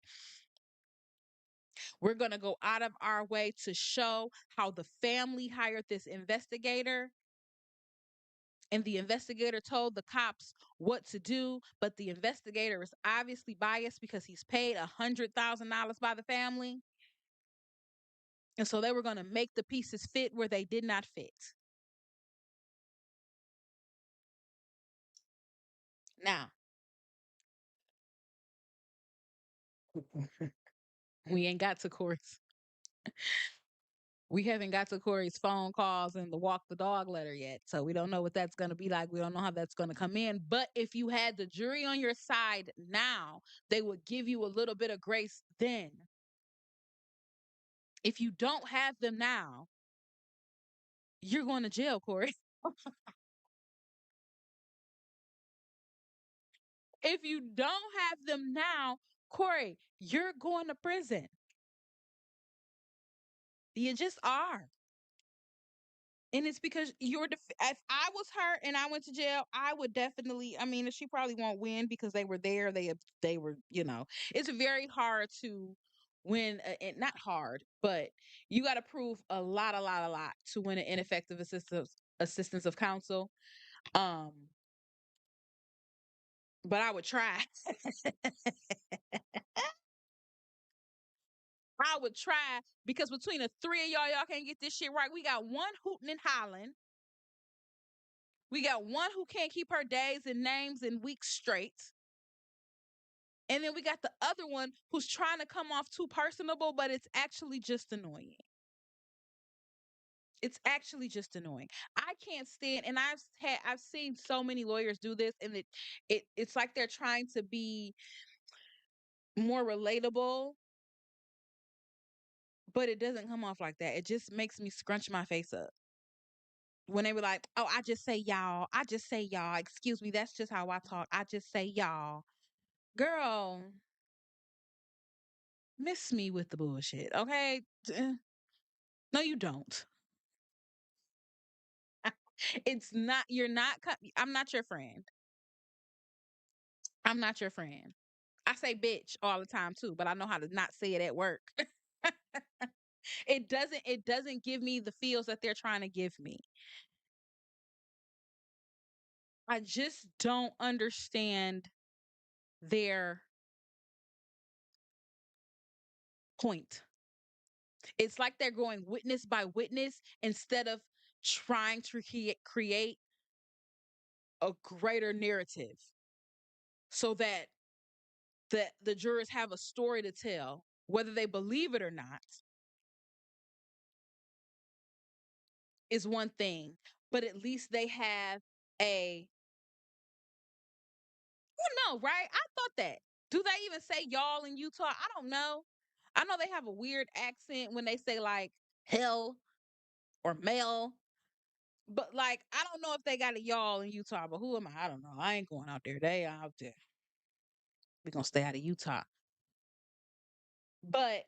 Speaker 1: We're going to go out of our way to show how the family hired this investigator, and the investigator told the cops what to do, but the investigator is obviously biased because he's paid $100,000 by the family. And so they were going to make the pieces fit where they did not fit. Now, we ain't got to Corey's. We haven't got to Corey's phone calls and the walk the dog letter yet. So we don't know what that's going to be like. We don't know how that's going to come in. But if you had the jury on your side now, they would give you a little bit of grace then. If you don't have them now, you're going to jail, Corey. If you don't have them now, Corey, you're going to prison. You just are. And it's because if I was her and I went to jail, I would definitely. I mean, she probably won't win because they were there. They were. It's very hard to win. And not hard, but you got to prove a lot to win an ineffective assistance of counsel. Um, but I would try. I would try, because between the three of y'all can't get this shit right. We got one hooting and hollering. We got one who can't keep her days and names and weeks straight. And then we got the other one who's trying to come off too personable, but it's actually just annoying. It's actually just annoying. I can't stand, and I've seen so many lawyers do this, and it's like they're trying to be more relatable, but it doesn't come off like that. It just makes me scrunch my face up. When they were like, "Oh, I just say y'all. I just say y'all. Excuse me, that's just how I talk. I just say y'all." Girl, miss me with the bullshit, okay? No, you don't. It's not, you're not, I'm not your friend. I'm not your friend. I say bitch all the time too, but I know how to not say it at work. It doesn't give me the feels that they're trying to give me. I just don't understand their point. It's like they're going witness by witness instead of trying to create a greater narrative so that the jurors have a story to tell, whether they believe it or not, is one thing, but at least they have a, you know, right? I thought that. Do they even say y'all in Utah? I don't know. I know they have a weird accent when they say like hell or male, but like I don't know if they got a y'all in Utah. But who am I? I don't know. I ain't going out there. They out there. We're gonna stay out of Utah. But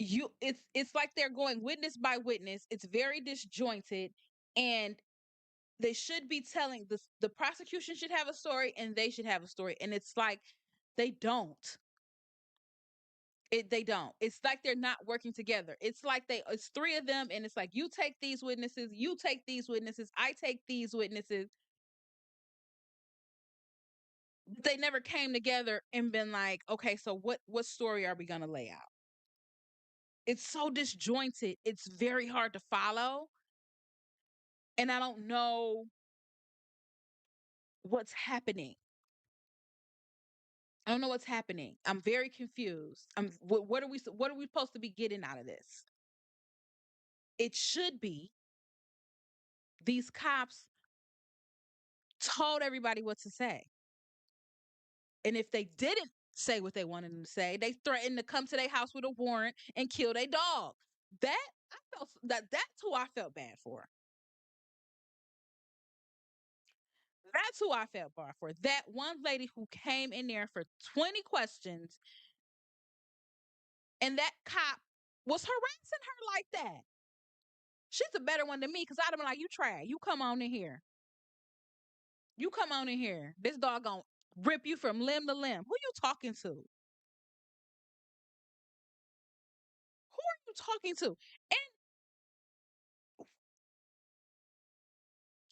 Speaker 1: it's like they're going witness by witness. It's very disjointed, and they should be telling the prosecution should have a story and they should have a story, and it's like they don't. They don't. It's like they're not working together. It's like it's three of them, and it's like you take these witnesses, you take these witnesses, I take these witnesses. They never came together and been like, okay, so what story are we gonna lay out? It's so disjointed. It's very hard to follow, and I don't know what's happening. I don't know what's happening. I'm very confused. What are we supposed to be getting out of this? It should be these cops told everybody what to say. And if they didn't say what they wanted them to say, they threatened to come to their house with a warrant and kill their dog. That I felt that's who I felt bad for. That's who I felt bad for. That one lady who came in there for 20 questions and that cop was harassing her like that. She's a better one than me because I'd have been like, you try. You come on in here. You come on in here. This dog gonna rip you from limb to limb. Who you talking to? Who are you talking to? And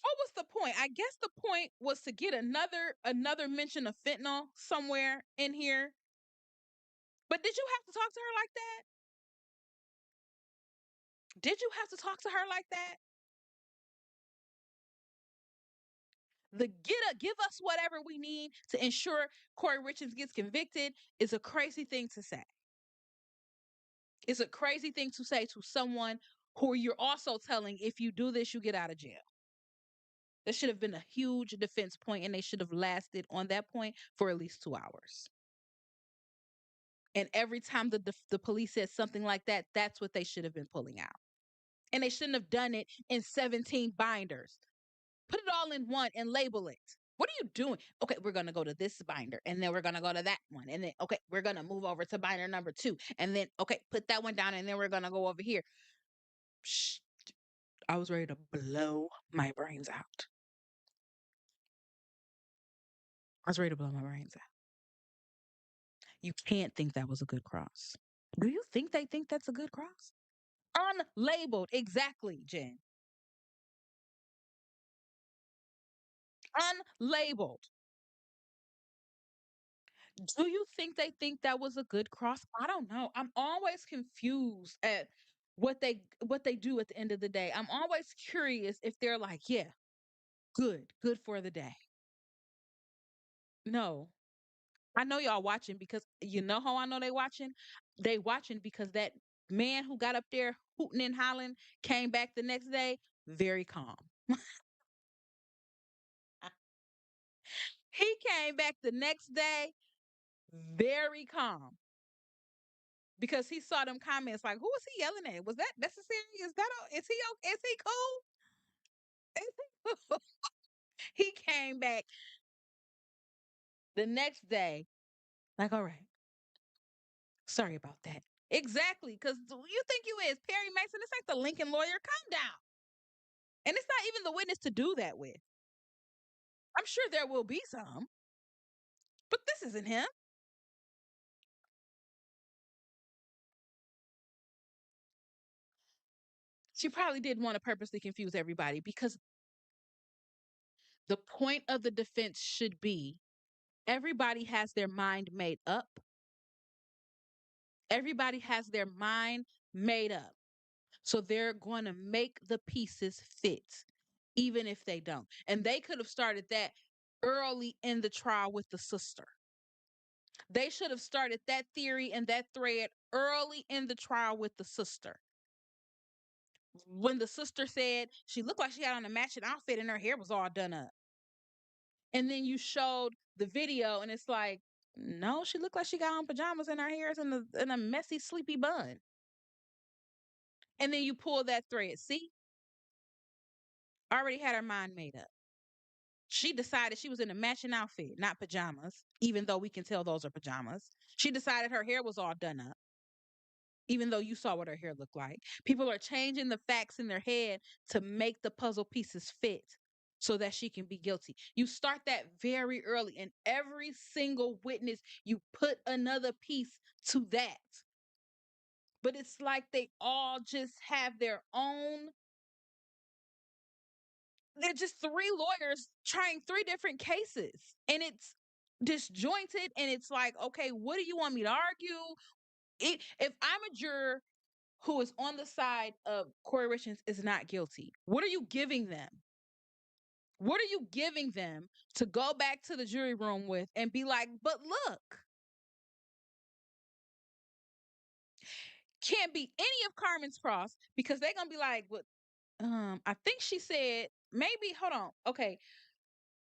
Speaker 1: what was the point? I guess the point was to get another mention of fentanyl somewhere in here. But did you have to talk to her like that? Did you have to talk to her like that? The give us whatever we need to ensure Kouri Richins gets convicted is a crazy thing to say. It's a crazy thing to say to someone who you're also telling if you do this, you get out of jail. That should have been a huge defense point, and they should have lasted on that point for at least 2 hours. And every time the police said something like that, that's what they should have been pulling out. And they shouldn't have done it in 17 binders. Put it all in one and label it. What are you doing? Okay, we're going to go to this binder and then we're going to go to that one. And then, okay, we're going to move over to binder number 2. And then, okay, put that one down and then we're going to go over here. Shh. I was ready to blow my brains out. I was ready to blow my brains out. You can't think that was a good cross. Do you think they think that's a good cross? Unlabeled. Exactly, Jen. Unlabeled. Do you think that was a good cross? I don't know. I'm always confused at what they do at the end of the day. I'm always curious if they're like, yeah, good for the day. No. I know y'all watching because you know how I know they watching? They watching because that man who got up there hooting and hollering came back the next day very calm. He came back the next day very calm because he saw them comments like, who was he yelling at? Was that necessary? Is he okay? Is he cool? Is he cool? He came back the next day like, all right, sorry about that. Exactly, because you think you is Perry Mason. This ain't the Lincoln lawyer. Calm down. And it's not even the witness to do that with. I'm sure there will be some, but this isn't him. She probably didn't want to purposely confuse everybody because the point of the defense should be everybody has their mind made up. Everybody has their mind made up. So they're going to make the pieces fit, even if they don't. And they could have started that early in the trial with the sister. They should have started that theory and that thread early in the trial with the sister. When the sister said she looked like she had on a matching outfit and her hair was all done up. And then you showed the video and it's like, no, she looked like she got on pajamas and her hair is in a messy, sleepy bun. And then you pull that thread. See, already had her mind made up. She decided she was in a matching outfit, not pajamas, even though we can tell those are pajamas. She decided her hair was all done up. even though you saw what her hair looked like. People are changing the facts in their head to make the puzzle pieces fit so that she can be guilty. You start that very early, and every single witness, you put another piece to that. But it's like they all just have their own. They're just three lawyers trying three different cases, and it's disjointed. And it's like, okay, what do you want me to argue? If I'm a juror who is on the side of Corey Richins is not guilty, what are you giving them? What are you giving them to go back to the jury room with and be like, but look, can't be any of Carmen's cross because they're gonna be like, what I think she said maybe hold on. Okay.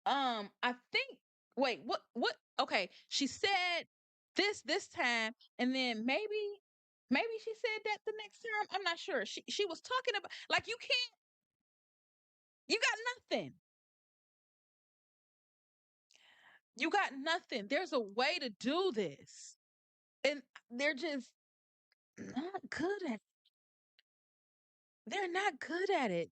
Speaker 1: I think wait, what okay, she said this time, and then maybe she said that the next time. I'm not sure. She was talking about like you can't you got nothing. You got nothing. There's a way to do this. And they're just not good at they're not good at it.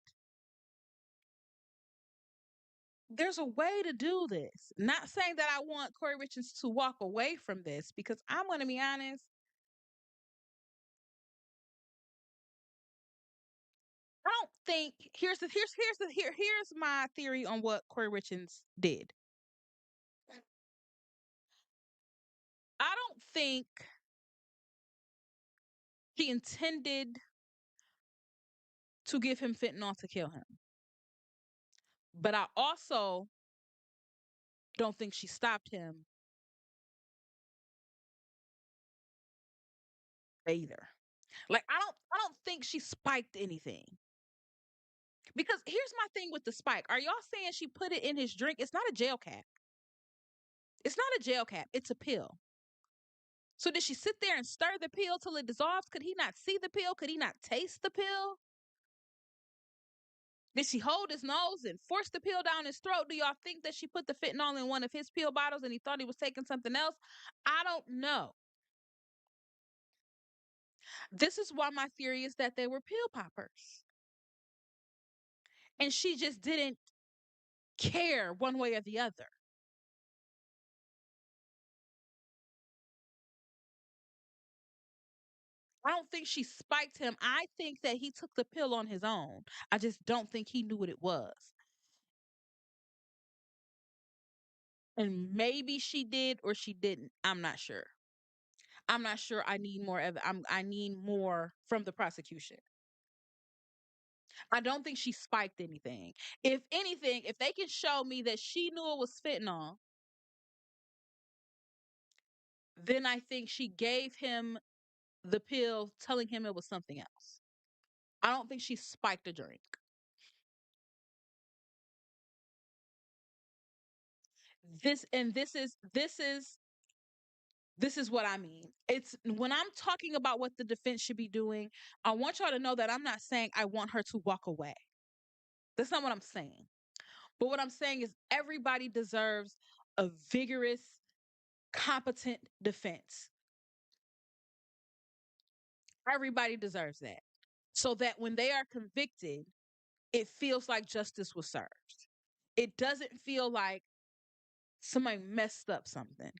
Speaker 1: There's a way to do this. Not saying that I want Corey Richards to walk away from this because I'm going to be honest. I don't think here's my theory on what Corey Richards did. I don't think he intended to give him fentanyl to kill him. But I also don't think she stopped him either. Like I don't think she spiked anything. Because here's my thing with the spike. Are y'all saying she put it in his drink? It's not a gel cap. It's not a gel cap. It's a pill. So did she sit there and stir the pill till it dissolves? Could he not see the pill? Could he not taste the pill? Did she hold his nose and force the pill down his throat? Do y'all think that she put the fentanyl in one of his pill bottles and he thought he was taking something else? I don't know. This is why my theory is that they were pill poppers. And she just didn't care one way or the other. I don't think she spiked him. I think that he took the pill on his own. I just don't think he knew what it was. And maybe she did or she didn't. I'm not sure. I'm not sure. I need more I need more from the prosecution. I don't think she spiked anything. If anything, if they can show me that she knew it was fentanyl, then I think she gave him the pill telling him it was something else. I don't think she spiked a drink. This is what I mean. It's when I'm talking about what the defense should be doing, I want y'all to know that I'm not saying I want her to walk away. That's not what I'm saying. But what I'm saying is everybody deserves a vigorous, competent defense. Everybody deserves that. So that when they are convicted, it feels like justice was served. It doesn't feel like somebody messed up something.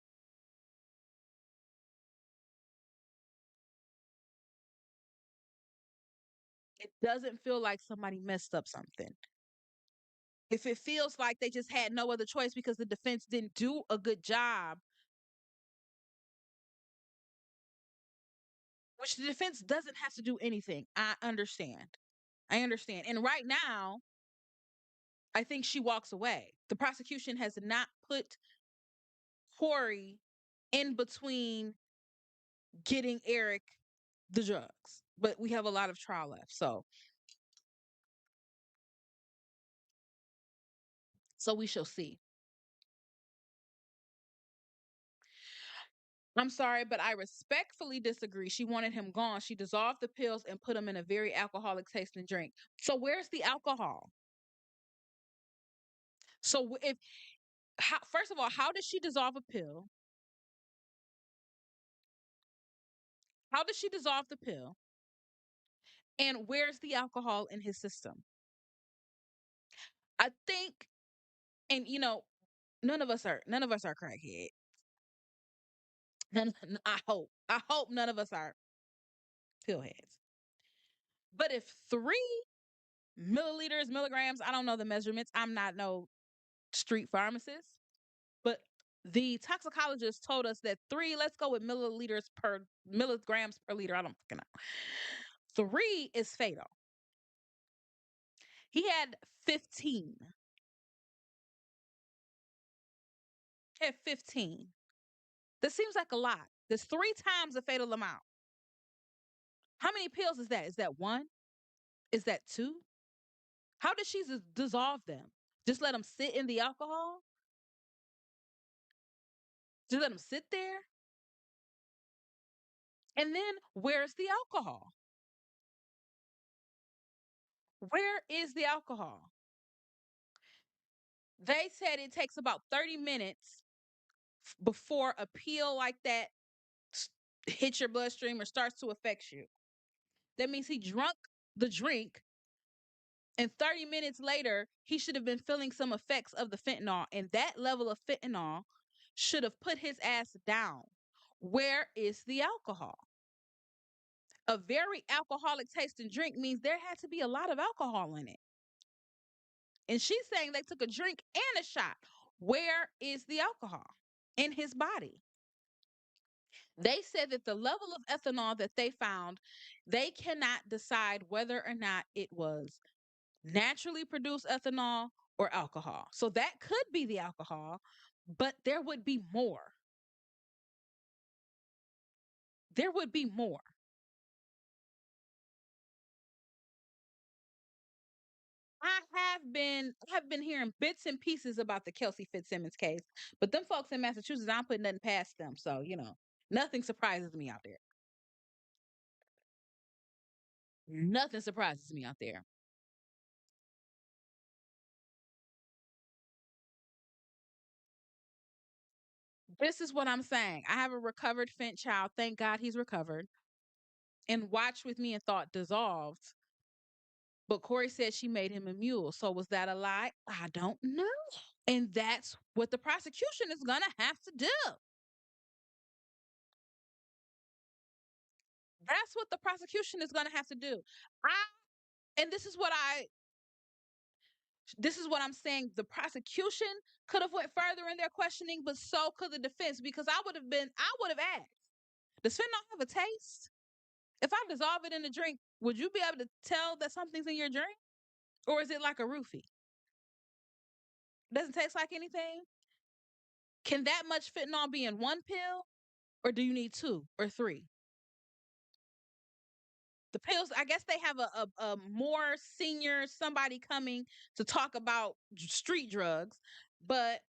Speaker 1: It doesn't feel like somebody messed up something. If it feels like they just had no other choice because the defense didn't do a good job, which the defense doesn't have to do anything. I understand. I understand. And right now, I think she walks away. The prosecution has not put Corey in between getting Eric the drugs, but we have a lot of trial left. So we shall see. I'm sorry, but I respectfully disagree. She wanted him gone. She dissolved the pills and put them in a very alcoholic tasting drink. So where's the alcohol? So if first of all, how did she dissolve a pill? How does she dissolve the pill? And where's the alcohol in his system? I think, and none of us are crackhead. I hope none of us are pill heads. But if 3 milliliters, milligrams, I don't know the measurements. I'm not no street pharmacist, but the toxicologist told us that let's go with milligrams per liter. I don't fucking know. 3 is fatal. He had 15. He had 15. That seems like a lot. That's 3 times the fatal amount. How many pills is that? Is that one? Is that two? How did she dissolve them? Just let them sit in the alcohol? Just let them sit there? And then where's the alcohol? Where is the alcohol? They said it takes about 30 minutes before a pill like that hits your bloodstream or starts to affect you. That means he drunk the drink, and 30 minutes later, he should have been feeling some effects of the fentanyl. And that level of fentanyl should have put his ass down. Where is the alcohol? A very alcoholic tasting drink means there had to be a lot of alcohol in it. And she's saying they took a drink and a shot. Where is the alcohol in his body? They said that the level of ethanol that they found, they cannot decide whether or not it was naturally produced ethanol or alcohol. So that could be the alcohol, but there would be more. There would be more. I have been hearing bits and pieces about the Kelsey Fitzsimmons case, but them folks in Massachusetts, I'm putting nothing past them. So, nothing surprises me out there. Nothing surprises me out there. This is what I'm saying. I have a recovered Fent child. Thank God he's recovered. And watched with me and thought dissolved. But Kouri said she made him a mule. So was that a lie? I don't know. And that's what the prosecution is going to have to do. That's what the prosecution is going to have to do. And this is what I'm saying. The prosecution could have went further in their questioning, but so could the defense, because I would have asked, does fentanyl have a taste? If I dissolve it in a drink, would you be able to tell that something's in your drink? Or is it like a roofie? Doesn't taste like anything? Can that much fentanyl be in one pill? Or do you need two or three? The pills, I guess they have a more senior somebody coming to talk about street drugs, but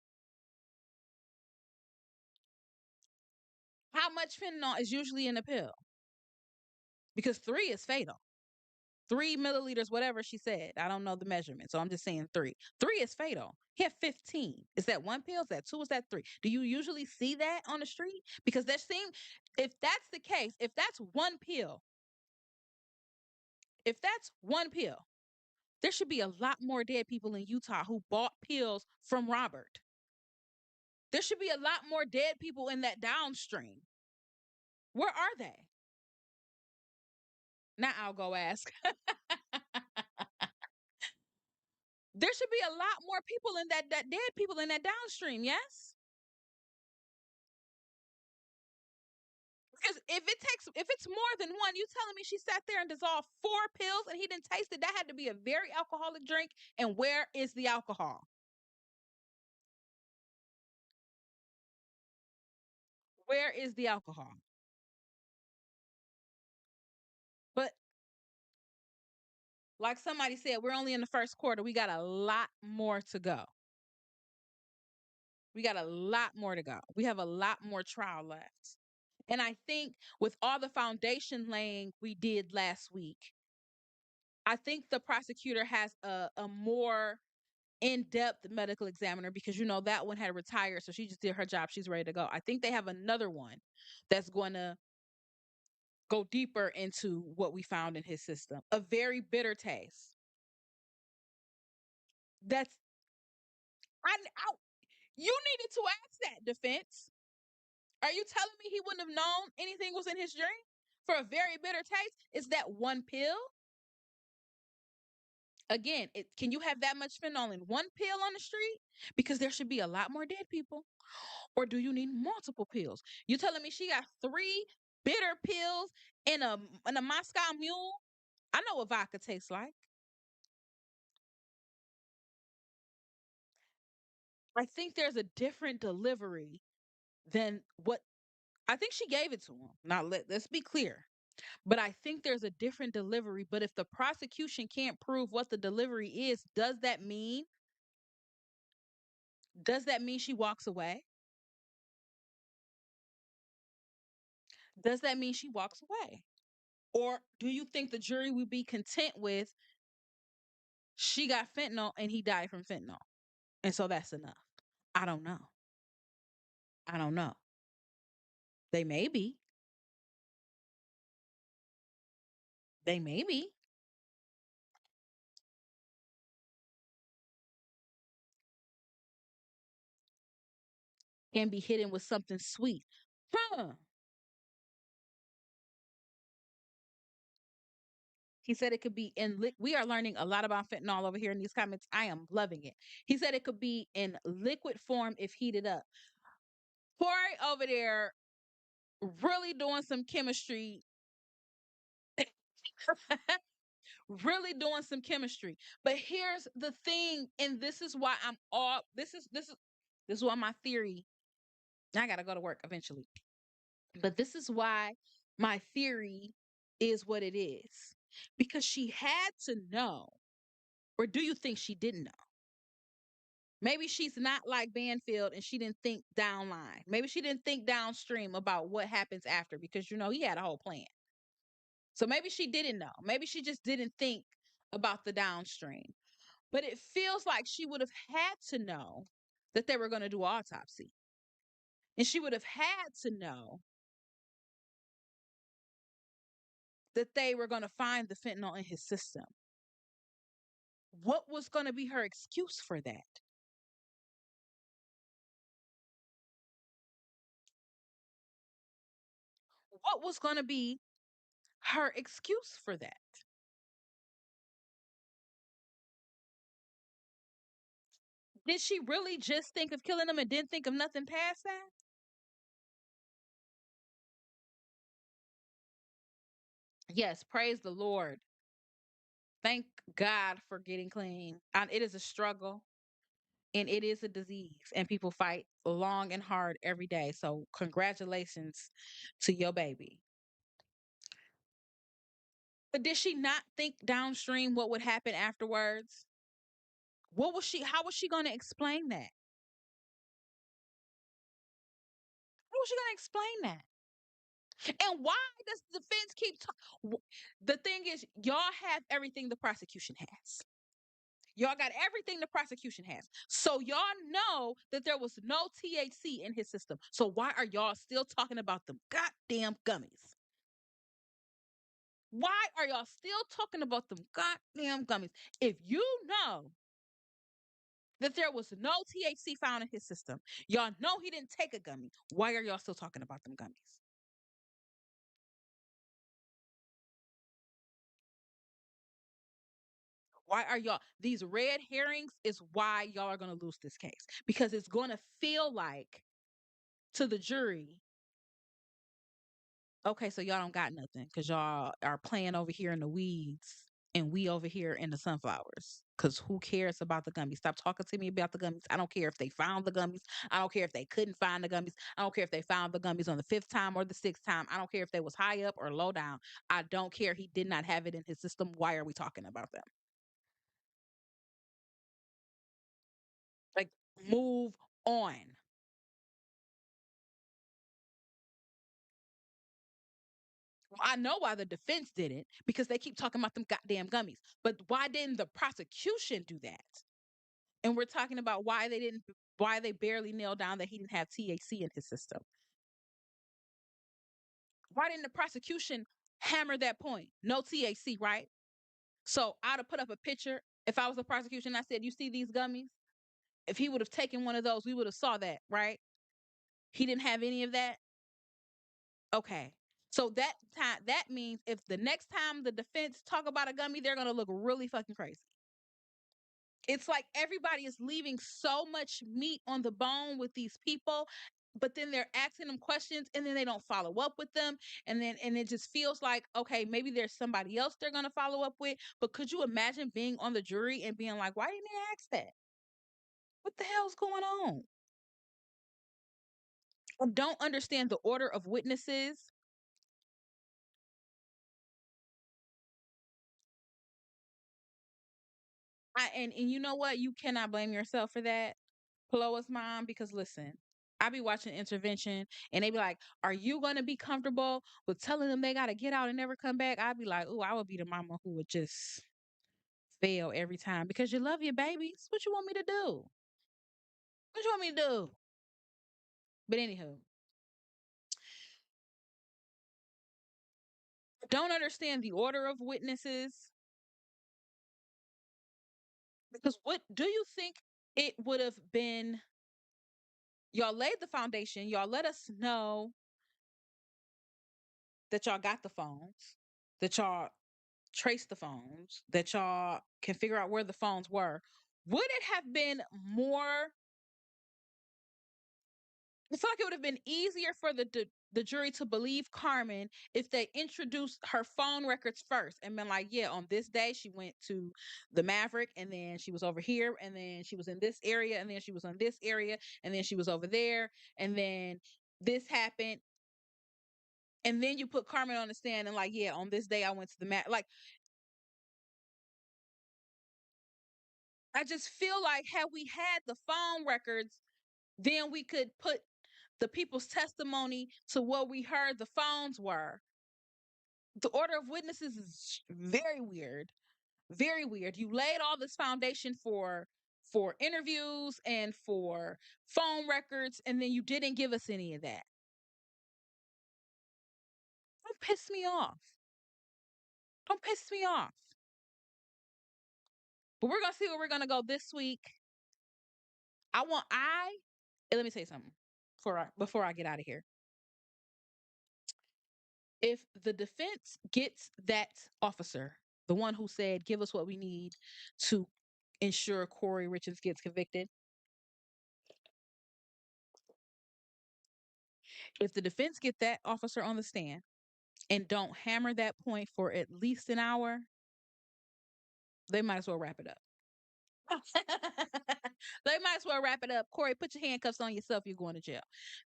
Speaker 1: how much fentanyl is usually in a pill? Because 3 is fatal. 3 milliliters, whatever she said. I don't know the measurement, so I'm just saying 3. 3 is fatal. He had 15. Is that one pill? Is that two? Is that three? Do you usually see that on the street? Because if that's the case, if that's one pill, there should be a lot more dead people in Utah who bought pills from Robert. There should be a lot more dead people in that downstream. Where are they? Now I'll go ask. There should be a lot more people in that dead people in that downstream, yes? Because if it's more than one, you telling me she sat there and dissolved 4 pills and he didn't taste it? That had to be a very alcoholic drink. And where is the alcohol? Where is the alcohol? But like somebody said, we're only in the first quarter. We got a lot more to go. We got a lot more to go. We have a lot more trial left. And I think with all the foundation laying we did last week, I think the prosecutor has a more in-depth medical examiner, because that one had retired, so she just did her job. She's ready to go. I think they have another one that's going to go deeper into what we found in his system. A very bitter taste. That's I you needed to ask that, defense. Are you telling me he wouldn't have known anything was in his drink for a very bitter taste? Is that one pill? Again, can you have that much fentanyl in one pill on the street? Because there should be a lot more dead people. Or do you need multiple pills? You telling me she got three bitter pills in a Moscow Mule? I know what vodka tastes like. I think there's a different delivery than what I think she gave it to him. Now let's be clear. But I think there's a different delivery. But if the prosecution can't prove what the delivery is, does that mean she walks away? Does that mean she walks away? Or do you think the jury would be content with she got fentanyl and he died from fentanyl? And so that's enough. I don't know. I don't know. They may be. They may be. Can be hidden with something sweet. Huh. He said it could be in we are learning a lot about fentanyl over here in these comments. I am loving it. He said it could be in liquid form if heated up. Corey over there really doing some chemistry, really doing some chemistry. But here's the thing, and this is why I'm all this is why my theory. I gotta go to work eventually. But this is why my theory is what it is. Because she had to know, or do you think she didn't know? Maybe she's not like Banfield and she didn't think downline. Maybe she didn't think downstream about what happens after because, he had a whole plan. So maybe she didn't know. Maybe she just didn't think about the downstream. But it feels like she would have had to know that they were going to do autopsy. And she would have had to know that they were going to find the fentanyl in his system. What was going to be her excuse for that? What was going to be her excuse for that? Did she really just think of killing him and didn't think of nothing past that? Yes, praise the Lord. Thank God for getting clean. And it is a struggle and it is a disease, and people fight long and hard every day. So, congratulations to your baby. But did she not think downstream what would happen afterwards? How was she going to explain that? How was she going to explain that? And why does the defense keep talking? The thing is, y'all have everything the prosecution has. Y'all got everything the prosecution has. So y'all know that there was no THC in his system. So why are y'all still talking about them goddamn gummies? Why are y'all still talking about them goddamn gummies? If you know that there was no THC found in his system, y'all know he didn't take a gummy. Why are y'all still talking about them gummies? Why are y'all these red herrings is why y'all are going to lose this case because it's going to feel like to the jury, okay, so y'all don't got nothing because y'all are playing over here in the weeds and we over here in the sunflowers. Because who cares about the gummies? Stop talking to me about the gummies. I don't care if they found the gummies. I don't care if they couldn't find the gummies. I don't care if they found the gummies on the fifth time or the sixth time. I don't care if they was high up or low down. I don't care. He did not have it in his system. Why are we talking about them? Like, move on. I know why the defense didn't because they keep talking about them goddamn gummies. But why didn't the prosecution do that? And we're talking about why they barely nailed down that he didn't have THC in his system. Why didn't the prosecution Hammer that point. No THC, right? So I'd have put up a picture if I was the prosecution. I said, "You see these gummies?" If he would have taken one of those, we would have saw that, right? He didn't have any of that. Okay. So that time, that means if the next time the defense talk about a gummy, they're gonna look really fucking crazy. It's like everybody is leaving so much meat on the bone with these people, but then they're asking them questions and then they don't follow up with them. And it just feels like, okay, maybe there's somebody else they're gonna follow up with. But could you imagine being on the jury and being like, why didn't they ask that? What the hell's going on? I don't understand the order of witnesses. And you know what? You cannot blame yourself for that, Chloe's mom, because listen, I be watching intervention and they be like, "Are you gonna be comfortable with telling them they gotta get out and never come back?" I'd be like, "Oh, I would be the mama who would just fail every time because you love your babies. What you want me to do? What you want me to do?" But anywho, don't understand the order of witnesses because what do you think it would have been? Y'all laid the foundation. Y'all let us know that y'all got the phones, that y'all trace the phones, that y'all can figure out where the phones were. Would it have been more? I feel like it would have been easier for the jury to believe Carmen if they introduced her phone records first and been like, yeah, on this day she went to the Maverick and then she was over here and then she was in this area and then she was in this area and then she was over there and then this happened and then you put Carmen on the stand and like, yeah, on this day I went to the like I just feel like had we had the phone records, then we could put the people's testimony to what we heard the phones were. The order of witnesses is very weird. Very weird. You laid all this foundation for interviews and for phone records, and then you didn't give us any of that. Don't piss me off. Don't piss me off. But we're gonna see where we're gonna go this week. I want I let me say something before I get out of here. If the defense gets that officer, the one who said, "Give us what we need to ensure Kouri Richins gets convicted," if the defense get that officer on the stand and don't hammer that point for at least an hour, they might as well wrap it up. They might as well wrap it up. Kouri, put your handcuffs on yourself. You're going to jail.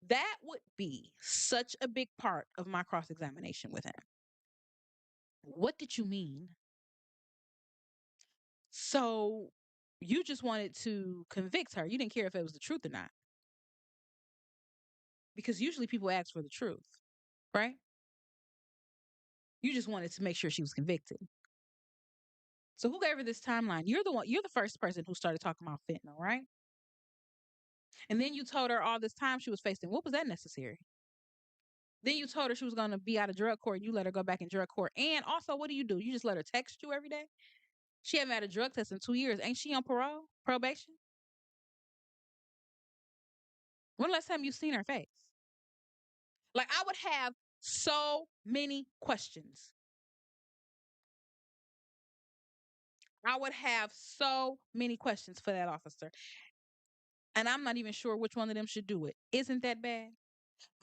Speaker 1: That would be such a big part of my cross examination with him. What did you mean? So you just wanted to convict her. You didn't care if it was the truth or not. Because usually people ask for the truth, right? You just wanted to make sure she was convicted. So who gave her this timeline? You're the first person who started talking about fentanyl, right? And then you told her all this time she was facing. What was that necessary? Then you told her she was going to be out of drug court. You let her go back in drug court. And also, what do? You just let her text you every day? She haven't had a drug test in 2 years. Ain't she on probation? When the last time you seen her face? Like, I would have so many questions. I would have so many questions for that officer. And I'm not even sure which one of them should do it. Isn't that bad?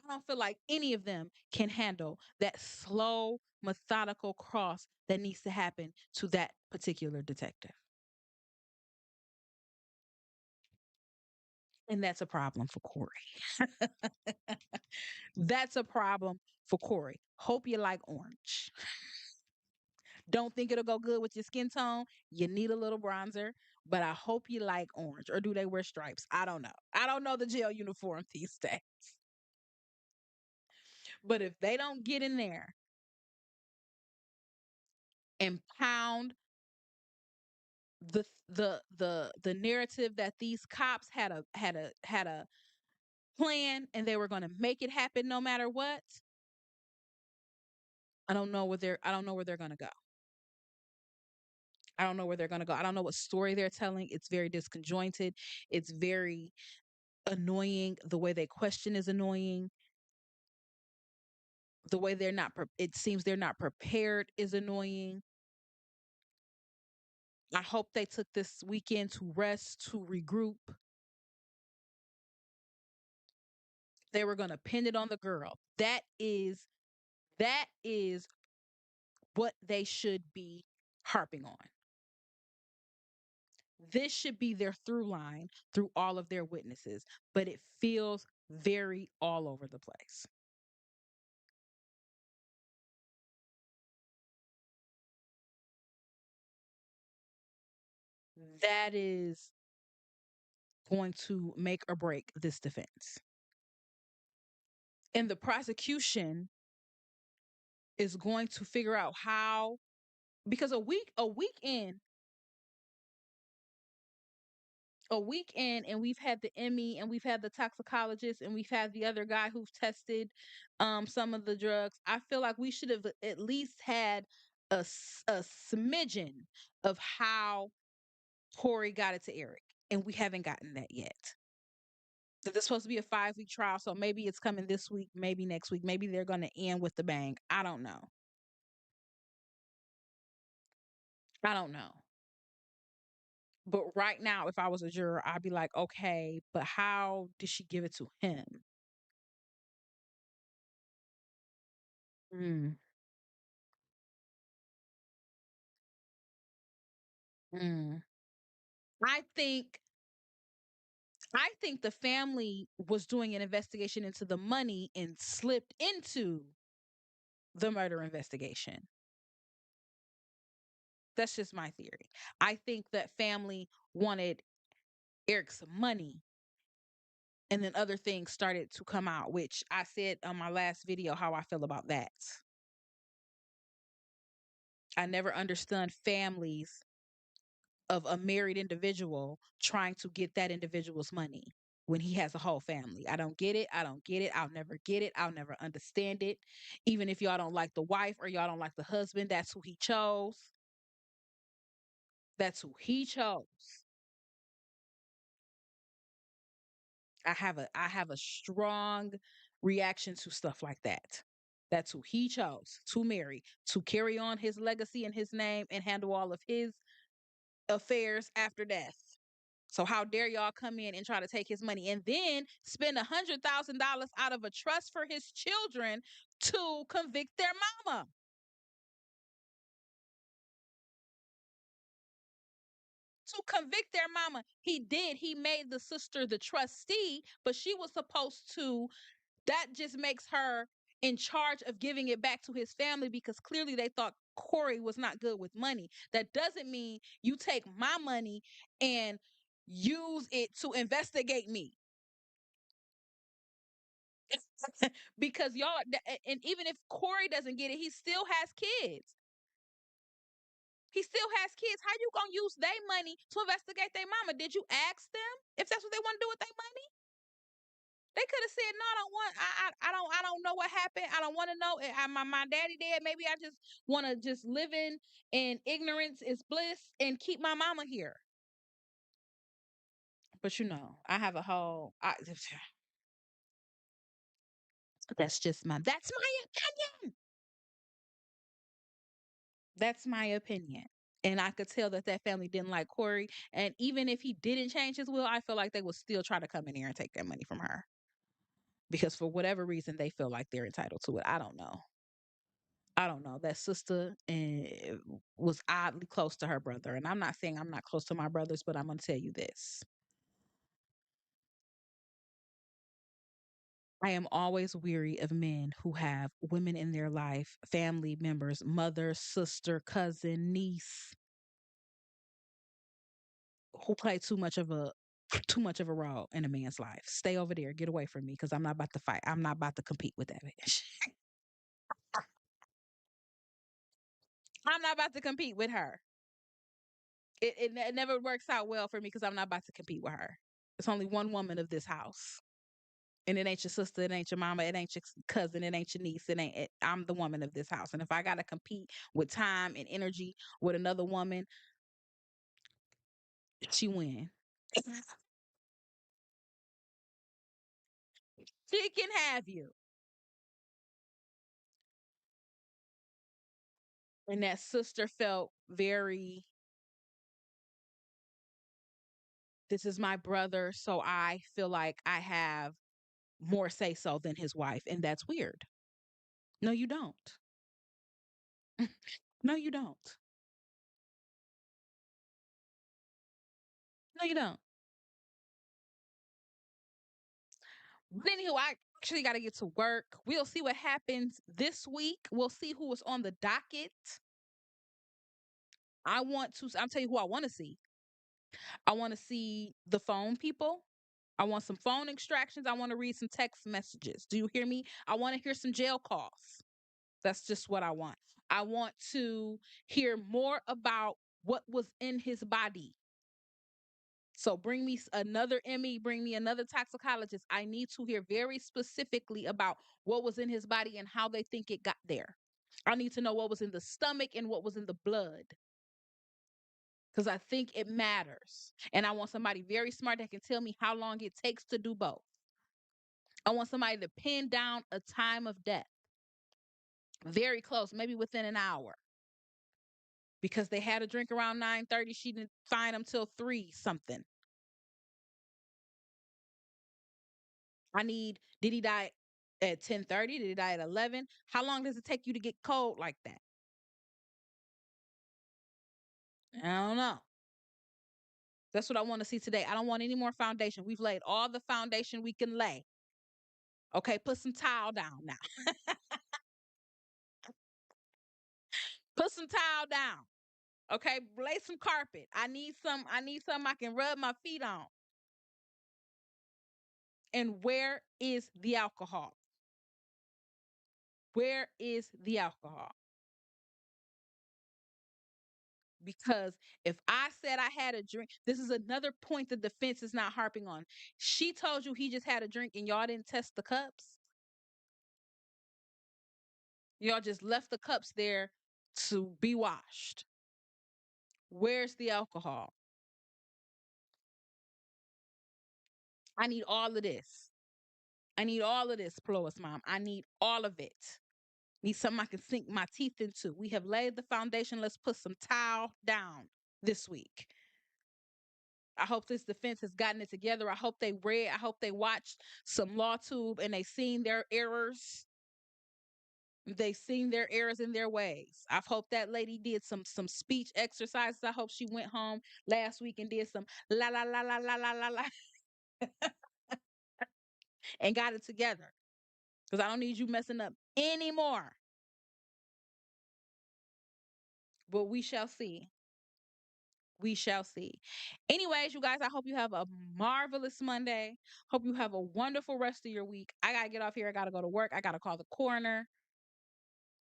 Speaker 1: I don't feel like any of them can handle that slow, methodical cross that needs to happen to that particular detective. And that's a problem for Kouri. That's a problem for Kouri. Hope you like orange. Don't think it'll go good with your skin tone. You need a little bronzer, but I hope you like orange. Or do they wear stripes? I don't know. I don't know the jail uniform these days. But if they don't get in there and pound the narrative that these cops had a plan and they were going to make it happen no matter what, I don't know where they're gonna go. I don't know where they're gonna go. I don't know what story they're telling. It's very disconjointed. It's very annoying. The way they question is annoying. The way it seems they're not prepared is annoying. I hope they took this weekend to rest, to regroup. They were gonna pin it on the girl. That is what they should be harping on. This should be their through line through all of their witnesses, but it feels very all over the place. That is going to make or break this defense. And the prosecution is going to figure out how, because a week in and we've had the Emmy and we've had the toxicologist and we've had the other guy who's tested some of the drugs. I feel like we should have at least had a smidgen of how Corey got it to Eric, and we haven't gotten that yet. So this is supposed to be a 5-week trial, so maybe it's coming this week, maybe next week, maybe they're going to end with the bang. I don't know. I don't know. But right now, if I was a juror, I'd be like, okay, but how did she give it to him? Mm, mm. I think I think the family was doing an investigation into the money and slipped into the murder investigation. That's just my theory. I think that family wanted Eric's money and then other things started to come out, which I said on my last video how I feel about that. I never understood families of a married individual trying to get that individual's money when he has a whole family. I don't get it. I don't get it. I'll never get it. I'll never understand it. Even if y'all don't like the wife or y'all don't like the husband, that's who he chose. That's who he chose. I have a strong reaction to stuff like that. That's who he chose to marry, to carry on his legacy and his name and handle all of his affairs after death. So how dare y'all come in and try to take his money and then spend $100,000 out of a trust for his children to convict their mama? To convict their mama. He did. He made the sister the trustee, but she was supposed to, that just makes her in charge of giving it back to his family because clearly they thought Corey was not good with money. That doesn't mean you take my money and use it to investigate me. Because y'all, and even if Corey doesn't get it, he still has kids. He still has kids. How you gonna use their money to investigate their mama? Did you ask them if that's what they want to do with their money? They could have said, "No, I don't want. I don't know what happened. I don't want to know. My daddy dead. Maybe I just want to just live in ignorance is bliss and keep my mama here." But I have a whole. That's my opinion. That's my opinion. And I could tell that that family didn't like Corey. And even if he didn't change his will, I feel like they would still try to come in here and take that money from her because for whatever reason they feel like they're entitled to it. I don't know. I don't know. That sister was oddly close to her brother. And I'm not saying I'm not close to my brothers, but I'm going to tell you this. I am always weary of men who have women in their life, family members, mother, sister, cousin, niece, who play too much of a role in a man's life. Stay over there. Get away from me because I'm not about to fight. I'm not about to compete with that bitch. I'm not about to compete with her. It never works out well for me because I'm not about to compete with her. It's only one woman of this house. And it ain't your sister, it ain't your mama, it ain't your cousin, it ain't your niece, I'm the woman of this house. And if I gotta compete with time and energy with another woman, she win. She can have you. And that sister felt very, this is my brother, so I feel like I have more say so than his wife. And that's weird. No, you don't. No, you don't. No, you don't. But anywho, I actually got to get to work. We'll see what happens this week. We'll see who is on the docket. I'm telling you who I want to see. I want to see the phone people. I want some phone extractions. I want to read some text messages. Do you hear me? I want to hear some jail calls. That's just what I want. I want to hear more about what was in his body. So bring me another ME, bring me another toxicologist. I need to hear very specifically about what was in his body and how they think it got there. I need to know what was in the stomach and what was in the blood, because I think it matters. And I want somebody very smart that can tell me how long it takes to do both. I want somebody to pin down a time of death, very close, maybe within an hour, because they had a drink around 9:30. She didn't find them till 3 something. Did he die at 10:30? Did he die at 11? How long does it take you to get cold like that? I don't know. That's what I want to see today. I don't want any more foundation. We've laid all the foundation we can lay. Okay, put some tile down now. Put some tile down. Okay, lay some carpet. I need some I can rub my feet on. And where is the alcohol? Where is the alcohol? Because if I said I had a drink, this is another point the defense is not harping on. She told you he just had a drink and y'all didn't test the cups. Y'all just left the cups there to be washed. Where's the alcohol? I need all of this. I need all of this, Plois Mom. I need all of it. Need something I can sink my teeth into. We have laid the foundation. Let's put some tile down this week. I hope this defense has gotten it together. I hope they watched some law tube and they seen their errors. They seen their errors in their ways. I hope that lady did some speech exercises. I hope she went home last week and did some la la la la la la la la and got it together. Because I don't need you messing up anymore. But we shall see. We shall see. Anyways, you guys, I hope you have a marvelous Monday. Hope you have a wonderful rest of your week. I got to get off here. I got to go to work. I got to call the coroner.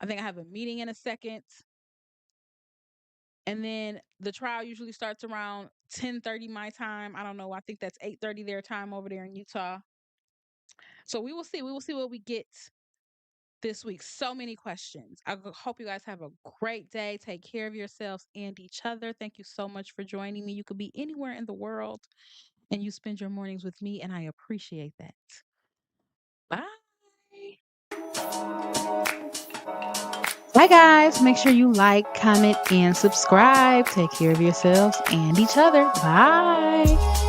Speaker 1: I think I have a meeting in a second. And then the trial usually starts around 10:30 my time. I don't know. I think that's 8:30 their time over there in Utah. So we will see. We will see what we get this week. So many questions. I hope you guys have a great day. Take care of yourselves and each other. Thank you so much for joining me. You could be anywhere in the world and you spend your mornings with me, and I appreciate that. Bye. Bye, guys. Make sure you like, comment, and subscribe. Take care of yourselves and each other. Bye.